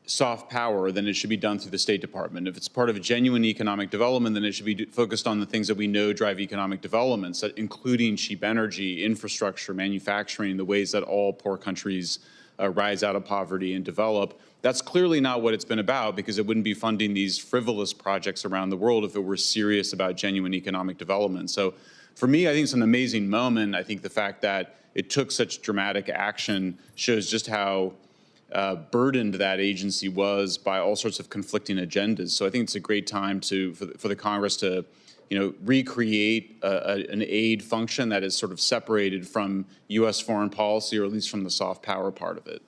soft power, then it should be done through the State Department. If it's part of genuine economic development, then it should be focused on the things that we know drive economic development, including cheap energy, infrastructure, manufacturing, the ways that all poor countries rise out of poverty and develop. That's clearly not what it's been about, because it wouldn't be funding these frivolous projects around the world if it were serious about genuine economic development. So for me, I think it's an amazing moment. I think the fact that it took such dramatic action shows just how burdened that agency was by all sorts of conflicting agendas. So I think it's a great time for the Congress to, recreate an aid function that is sort of separated from U.S. foreign policy, or at least from the soft power part of it.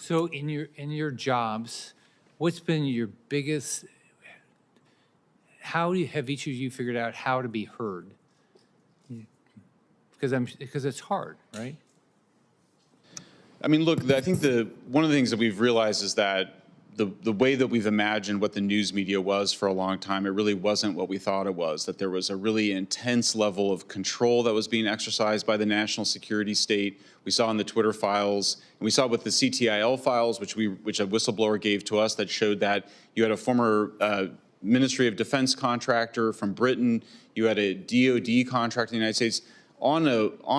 So in your jobs, what's been your biggest? How have each of you figured out how to be heard? Because it's hard, right? I mean, look, I think one of the things that we've realized is that the way that we've imagined what the news media was for a long time, it really wasn't what we thought it was, that there was a really intense level of control that was being exercised by the national security state. We saw in the Twitter files, and we saw with the CTIL files, which a whistleblower gave to us, that showed that you had a former Ministry of Defense contractor from Britain, you had a DoD contractor in the United States, on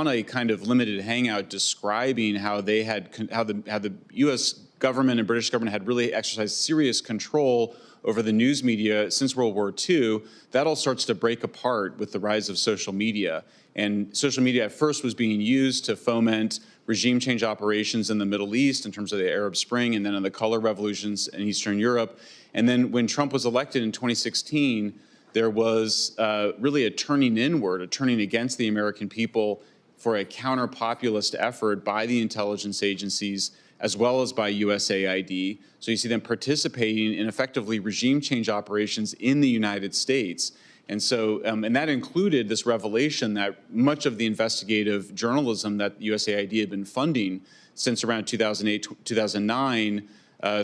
a kind of limited hangout describing how the U.S. government and British government had really exercised serious control over the news media since World War II. That all starts to break apart with the rise of social media. And social media at first was being used to foment regime change operations in the Middle East in terms of the Arab Spring, and then in the color revolutions in Eastern Europe. And then when Trump was elected in 2016, there was really a turning inward, a turning against the American people for a counter-populist effort by the intelligence agencies as well as by USAID. So you see them participating in effectively regime change operations in the United States. And so, and that included this revelation that much of the investigative journalism that USAID had been funding since around 2008, 2009,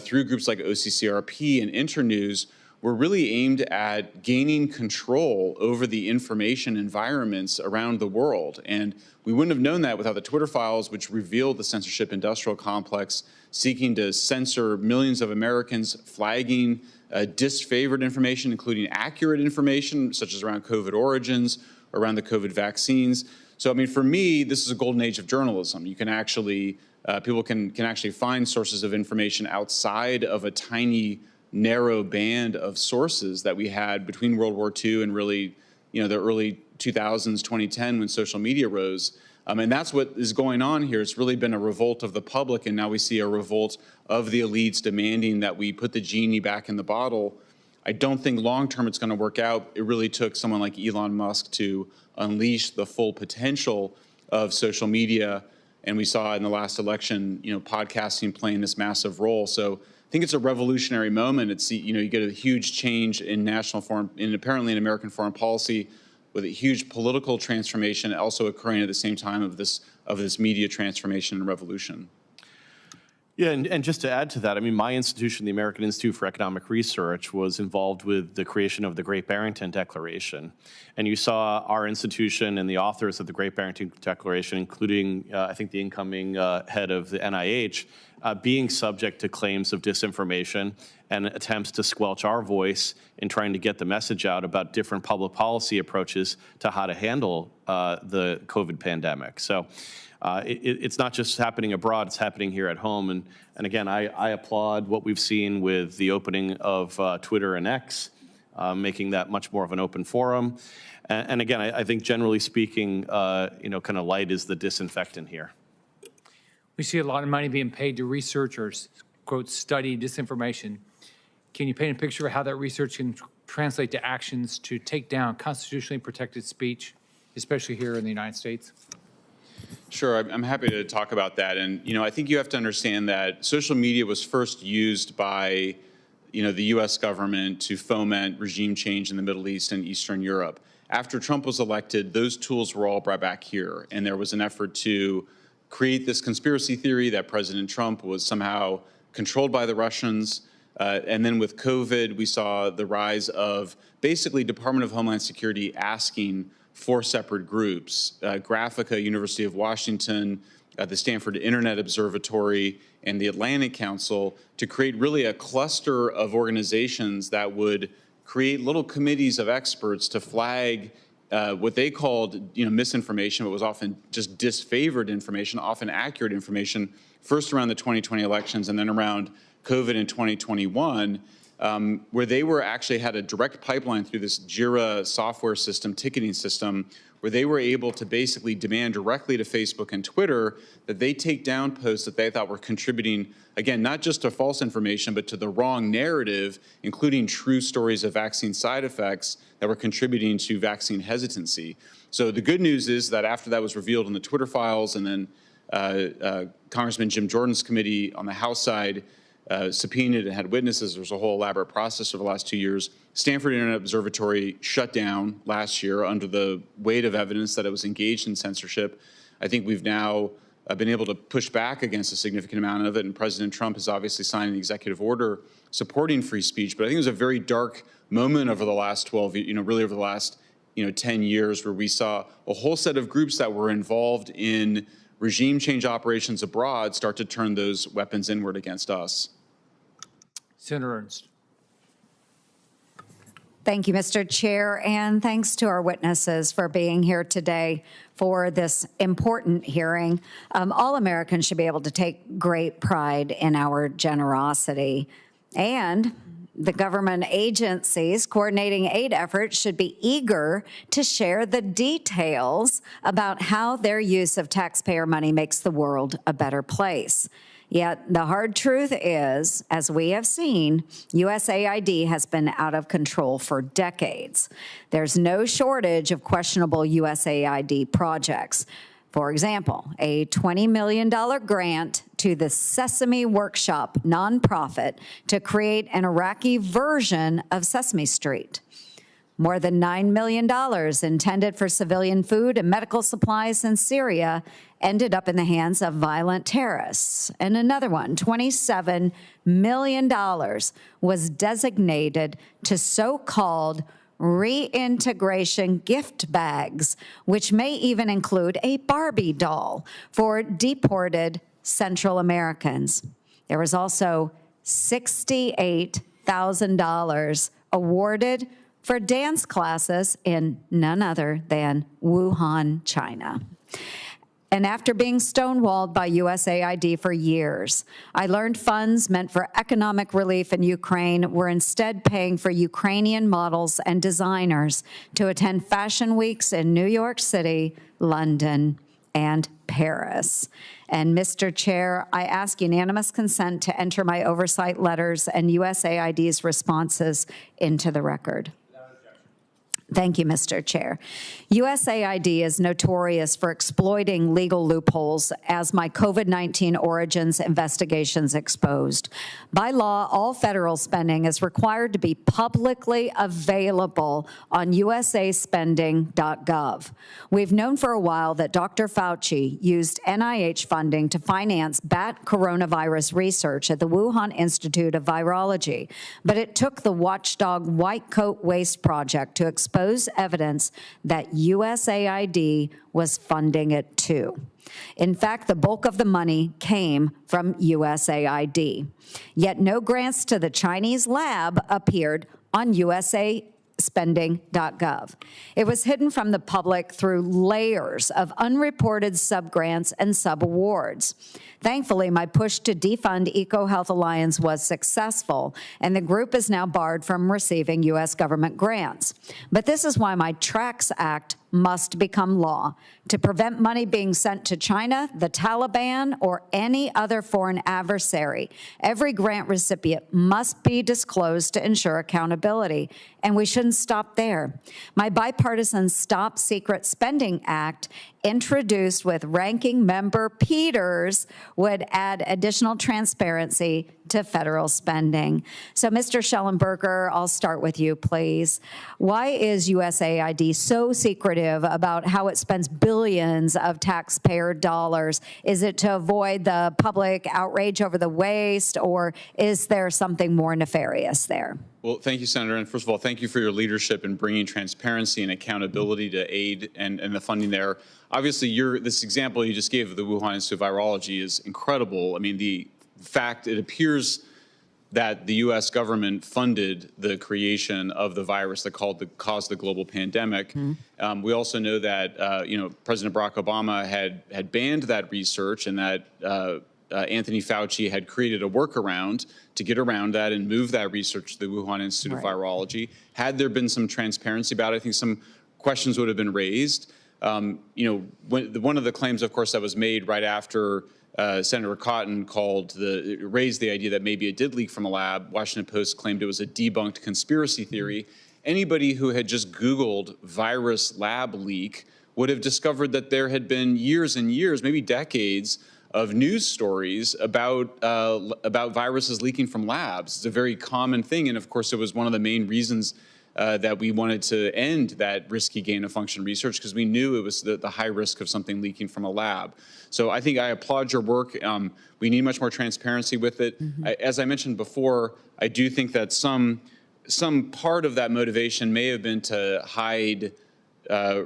through groups like OCCRP and Internews, were really aimed at gaining control over the information environments around the world. And we wouldn't have known that without the Twitter files, which revealed the censorship industrial complex seeking to censor millions of Americans, flagging disfavored information, including accurate information, such as around COVID origins, around the COVID vaccines. So, I mean, for me, this is a golden age of journalism. You can actually, people can actually find sources of information outside of a tiny narrow band of sources that we had between World War II and really, the early 2000s, 2010, when social media rose. And that's what is going on here. It's really been a revolt of the public, and now we see a revolt of the elites demanding that we put the genie back in the bottle. I don't think long-term it's going to work out. It really took someone like Elon Musk to unleash the full potential of social media, and we saw in the last election, podcasting playing this massive role. So I think it's a revolutionary moment. It's, you get a huge change in national foreign, and apparently in American foreign policy, with a huge political transformation also occurring at the same time of this media transformation and revolution. Yeah, and just to add to that, I mean, my institution, the American Institute for Economic Research, was involved with the creation of the Great Barrington Declaration. And you saw our institution and the authors of the Great Barrington Declaration, including, I think, the incoming head of the NIH, being subject to claims of disinformation and attempts to squelch our voice in trying to get the message out about different public policy approaches to how to handle the COVID pandemic. So it's not just happening abroad, it's happening here at home. And again, I applaud what we've seen with the opening of Twitter and X, making that much more of an open forum. And again, I think generally speaking, kind of light is the disinfectant here. We see a lot of money being paid to researchers, quote, study disinformation. Can you paint a picture of how that research can translate to actions to take down constitutionally protected speech, especially here in the United States? Sure, I'm happy to talk about that. And, I think you have to understand that social media was first used by, the U.S. government to foment regime change in the Middle East and Eastern Europe. After Trump was elected, those tools were all brought back here. And there was an effort to create this conspiracy theory that President Trump was somehow controlled by the Russians. And then with COVID, we saw the rise of basically Department of Homeland Security asking for separate groups, Graphica, University of Washington, the Stanford Internet Observatory, and the Atlantic Council, to create really a cluster of organizations that would create little committees of experts to flag what they called, misinformation, but was often just disfavored information, often accurate information, first around the 2020 elections and then around COVID in 2021, where they were actually had a direct pipeline through this JIRA software system, ticketing system, where they were able to basically demand directly to Facebook and Twitter that they take down posts that they thought were contributing, again, not just to false information, but to the wrong narrative, including true stories of vaccine side effects that were contributing to vaccine hesitancy. So the good news is that after that was revealed in the Twitter files, and then Congressman Jim Jordan's committee on the House side subpoenaed and had witnesses. There was a whole elaborate process over the last 2 years. Stanford Internet Observatory shut down last year under the weight of evidence that it was engaged in censorship. I think we've now been able to push back against a significant amount of it, and President Trump has obviously signed an executive order supporting free speech. But I think it was a very dark moment over the last 12, really over the last 10 years, where we saw a whole set of groups that were involved in regime change operations abroad start to turn those weapons inward against us. Senator Ernst. Thank you, Mr. Chair, and thanks to our witnesses for being here today for this important hearing. All Americans should be able to take great pride in our generosity, and the government agencies coordinating aid efforts should be eager to share the details about how their use of taxpayer money makes the world a better place. Yet the hard truth is, as we have seen, USAID has been out of control for decades. There's no shortage of questionable USAID projects. For example, a $20 million grant to the Sesame Workshop nonprofit to create an Iraqi version of Sesame Street. More than $9 million intended for civilian food and medical supplies in Syria ended up in the hands of violent terrorists. And another one, $27 million, was designated to so-called reintegration gift bags, which may even include a Barbie doll for deported Central Americans. There was also $68,000 awarded for dance classes in none other than Wuhan, China. And after being stonewalled by USAID for years, I learned funds meant for economic relief in Ukraine were instead paying for Ukrainian models and designers to attend fashion weeks in New York City, London, and Paris. And Mr. Chair, I ask unanimous consent to enter my oversight letters and USAID's responses into the record. Thank you, Mr. Chair. USAID is notorious for exploiting legal loopholes, as my COVID-19 origins investigations exposed. By law, all federal spending is required to be publicly available on usaspending.gov. We've known for a while that Dr. Fauci used NIH funding to finance bat coronavirus research at the Wuhan Institute of Virology, but it took the watchdog White Coat Waste Project to expose evidence that USAID was funding it too. In fact, the bulk of the money came from USAID. Yet no grants to the Chinese lab appeared on usaspending.gov. It was hidden from the public through layers of unreported subgrants and subawards. Thankfully, my push to defund EcoHealth Alliance was successful, and the group is now barred from receiving U.S. government grants. But this is why my TRACS Act must become law to prevent money being sent to China, the Taliban, or any other foreign adversary. Every grant recipient must be disclosed to ensure accountability, and we shouldn't stop there. My bipartisan Stop Secret Spending Act, introduced with Ranking Member Peters, would add additional transparency to federal spending. So, Mr. Schellenberger, I'll start with you, please. Why is USAID so secretive about how it spends billions of taxpayer dollars? Is it to avoid the public outrage over the waste, or is there something more nefarious there? Well, thank you, Senator. And first of all, thank you for your leadership in bringing transparency and accountability to aid and the funding there. Obviously, this example you just gave of the Wuhan Institute of Virology is incredible. I mean, the fact it appears that the U.S. government funded the creation of the virus that caused the global pandemic. Mm-hmm. We also know that President Barack Obama had banned that research, and that Anthony Fauci had created a workaround to get around that and move that research to the Wuhan Institute of Virology. Had there been some transparency about it, I think some questions would have been raised. One of the claims, of course, that was made right after Senator Cotton raised the idea that maybe it did leak from a lab. Washington Post claimed it was a debunked conspiracy theory. Anybody who had just Googled virus lab leak would have discovered that there had been years and years, maybe decades, of news stories about viruses leaking from labs. It's a very common thing, and of course, it was one of the main reasons that we wanted to end that risky gain-of-function research because we knew it was the high risk of something leaking from a lab. So I think I applaud your work. We need much more transparency with it. As I mentioned before, I do think that some part of that motivation may have been to hide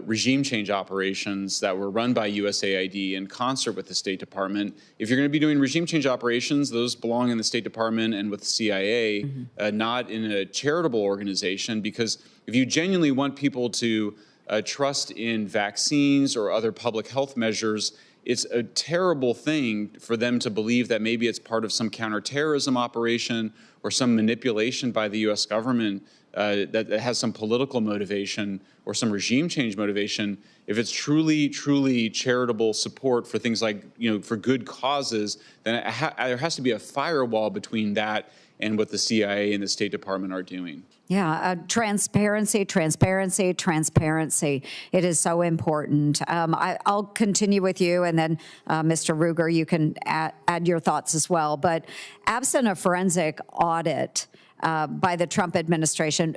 regime change operations that were run by USAID in concert with the State Department. If you're going to be doing regime change operations, those belong in the State Department and with the CIA, not in a charitable organization, because if you genuinely want people to trust in vaccines or other public health measures, it's a terrible thing for them to believe that maybe it's part of some counterterrorism operation or some manipulation by the U.S. government that has some political motivation or some regime change motivation. If it's truly, truly charitable support for things like, for good causes, then there has to be a firewall between that and what the CIA and the State Department are doing. Yeah, transparency, transparency, transparency. It is so important. I'll continue with you, and then Mr. Ruger, you can add your thoughts as well. But absent a forensic audit by the Trump administration,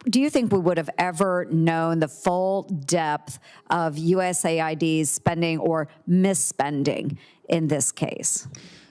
do you think we would have ever known the full depth of USAID's spending or misspending in this case?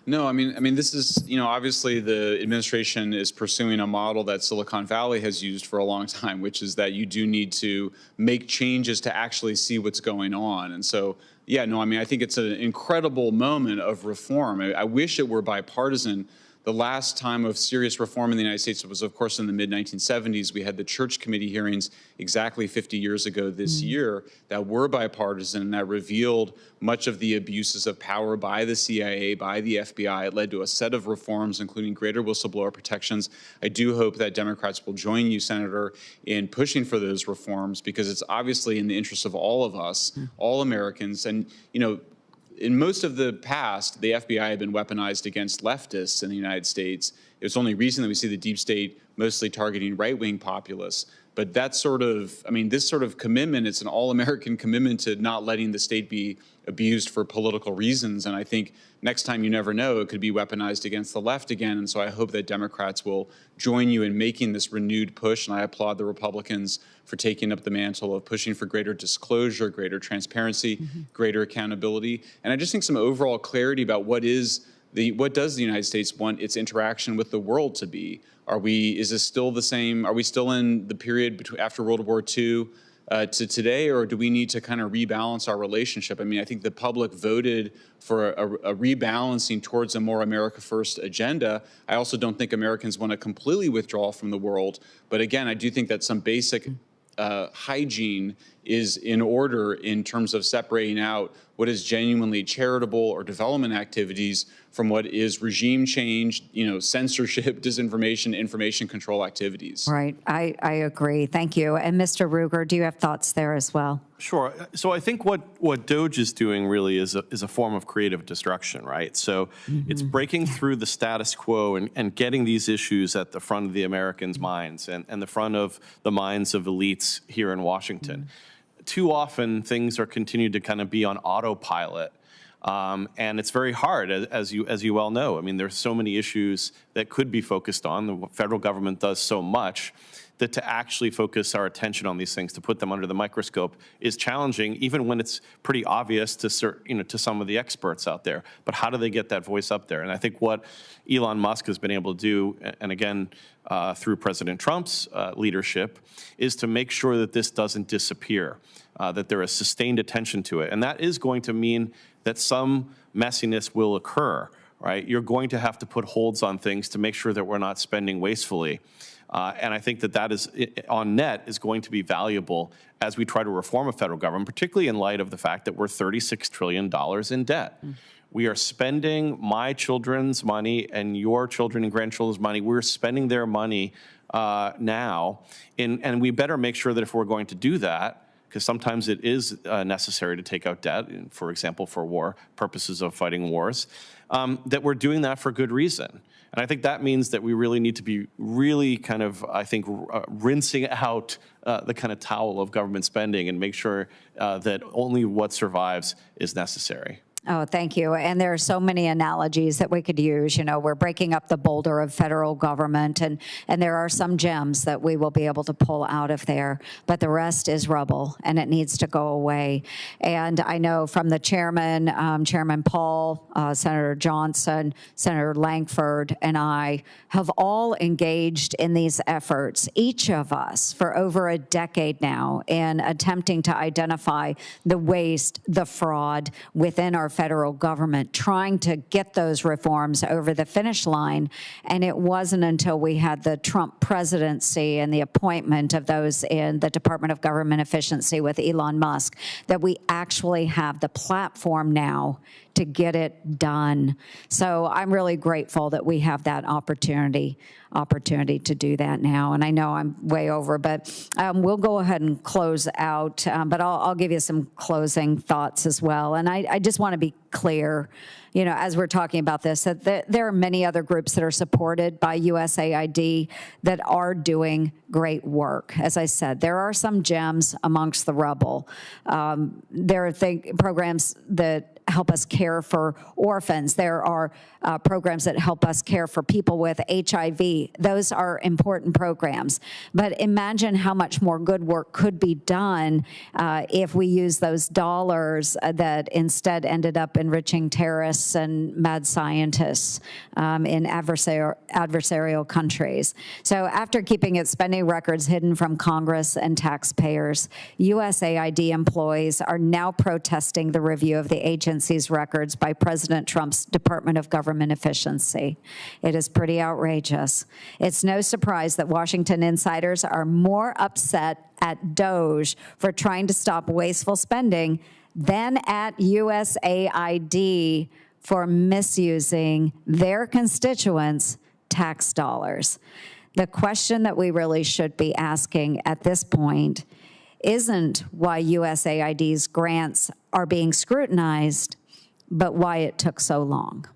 No, I mean, this is, obviously the administration is pursuing a model that Silicon Valley has used for a long time, which is that you do need to make changes to actually see what's going on. And so, yeah, no, I think it's an incredible moment of reform. I wish it were bipartisan. The last time of serious reform in the United States was, of course, in the mid-1970s. We had the Church Committee hearings exactly 50 years ago this year that were bipartisan and that revealed much of the abuses of power by the CIA, by the FBI. It led to a set of reforms, including greater whistleblower protections. I do hope that Democrats will join you, Senator, in pushing for those reforms, because it's obviously in the interest of all of us, all Americans. And, in most of the past, the FBI had been weaponized against leftists in the United States. It's only recent that we see the deep state mostly targeting right-wing populists. But that sort of, this sort of commitment, it's an all-American commitment to not letting the state be abused for political reasons. And I think next time, you never know, it could be weaponized against the left again. And so I hope that Democrats will join you in making this renewed push. And I applaud the Republicans for taking up the mantle of pushing for greater disclosure, greater transparency, greater accountability. And I just think some overall clarity about what does the United States want its interaction with the world to be? Is this still the same? Are we still in the period after World War II to today, or do we need to kind of rebalance our relationship? I think the public voted for a rebalancing towards a more America First agenda. I also don't think Americans want to completely withdraw from the world. But again, I do think that some basic hygiene is in order in terms of separating out what is genuinely charitable or development activities from what is regime change, censorship, disinformation, information control activities. Right. I agree. Thank you. And Mr. Ruger, do you have thoughts there as well? Sure. So I think what DOGE is doing really is a form of creative destruction, right? So it's breaking through the status quo and getting these issues at the front of the Americans' minds and the front of the minds of elites here in Washington. Too often, things are continued to kind of be on autopilot. And it's very hard, as you well know. There's so many issues that could be focused on. The federal government does so much that to actually focus our attention on these things, to put them under the microscope, is challenging, even when it's pretty obvious to some of the experts out there. But how do they get that voice up there? And I think what Elon Musk has been able to do, and again, through President Trump's leadership, is to make sure that this doesn't disappear, that there is sustained attention to it. And that is going to mean that some messiness will occur, right? You're going to have to put holds on things to make sure that we're not spending wastefully. And I think that is, on net, is going to be valuable as we try to reform a federal government, particularly in light of the fact that we're $36 trillion in debt. We are spending my children's money and your children and grandchildren's money. We're spending their money now, and we better make sure that if we're going to do that, because sometimes it is necessary to take out debt, for example, for war purposes of fighting wars, that we're doing that for good reason. And I think that means that we really need to be really kind of, rinsing out the kind of towel of government spending and make sure that only what survives is necessary. Oh, thank you. And there are so many analogies that we could use. You know, we're breaking up the boulder of federal government, and there are some gems that we will be able to pull out of there, but the rest is rubble, and it needs to go away. And I know from the chairman, Chairman Paul, Senator Johnson, Senator Lankford, and I have all engaged in these efforts, each of us, for over a decade now, in attempting to identify the waste, the fraud within our federal government, trying to get those reforms over the finish line. And it wasn't until we had the Trump presidency and the appointment of those in the Department of Government Efficiency with Elon Musk that we actually have the platform now to get it done. So I'm really grateful that we have that opportunity to do that now. And I know I'm way over, but we'll go ahead and close out. But I'll give you some closing thoughts as well. And I just want to be clear, you know, as we're talking about this, that there are many other groups that are supported by USAID that are doing great work. As I said, there are some gems amongst the rubble. There are programs that help us care for orphans. There are programs that help us care for people with HIV. Those are important programs. But imagine how much more good work could be done if we use those dollars that instead ended up enriching terrorists and mad scientists in adversarial countries. So after keeping its spending records hidden from Congress and taxpayers, USAID employees are now protesting the review of the agency's records by President Trump's Department of Government Efficiency. It is pretty outrageous. It's no surprise that Washington insiders are more upset at DOJ for trying to stop wasteful spending than at USAID for misusing their constituents' tax dollars. The question that we really should be asking at this point isn't why USAID's grants are being scrutinized, but why it took so long.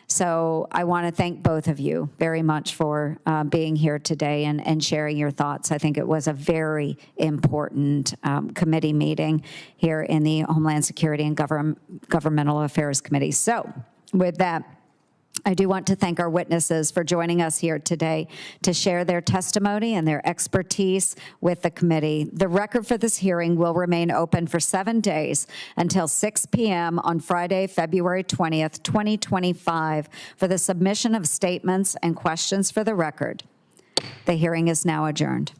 So I want to thank both of you very much for being here today and sharing your thoughts. I think it was a very important committee meeting here in the Homeland Security and Governmental Affairs Committee. So with that, I do want to thank our witnesses for joining us here today to share their testimony and their expertise with the committee. The record for this hearing will remain open for 7 days until 6 p.m. on Friday, February 20th, 2025, for the submission of statements and questions for the record. The hearing is now adjourned.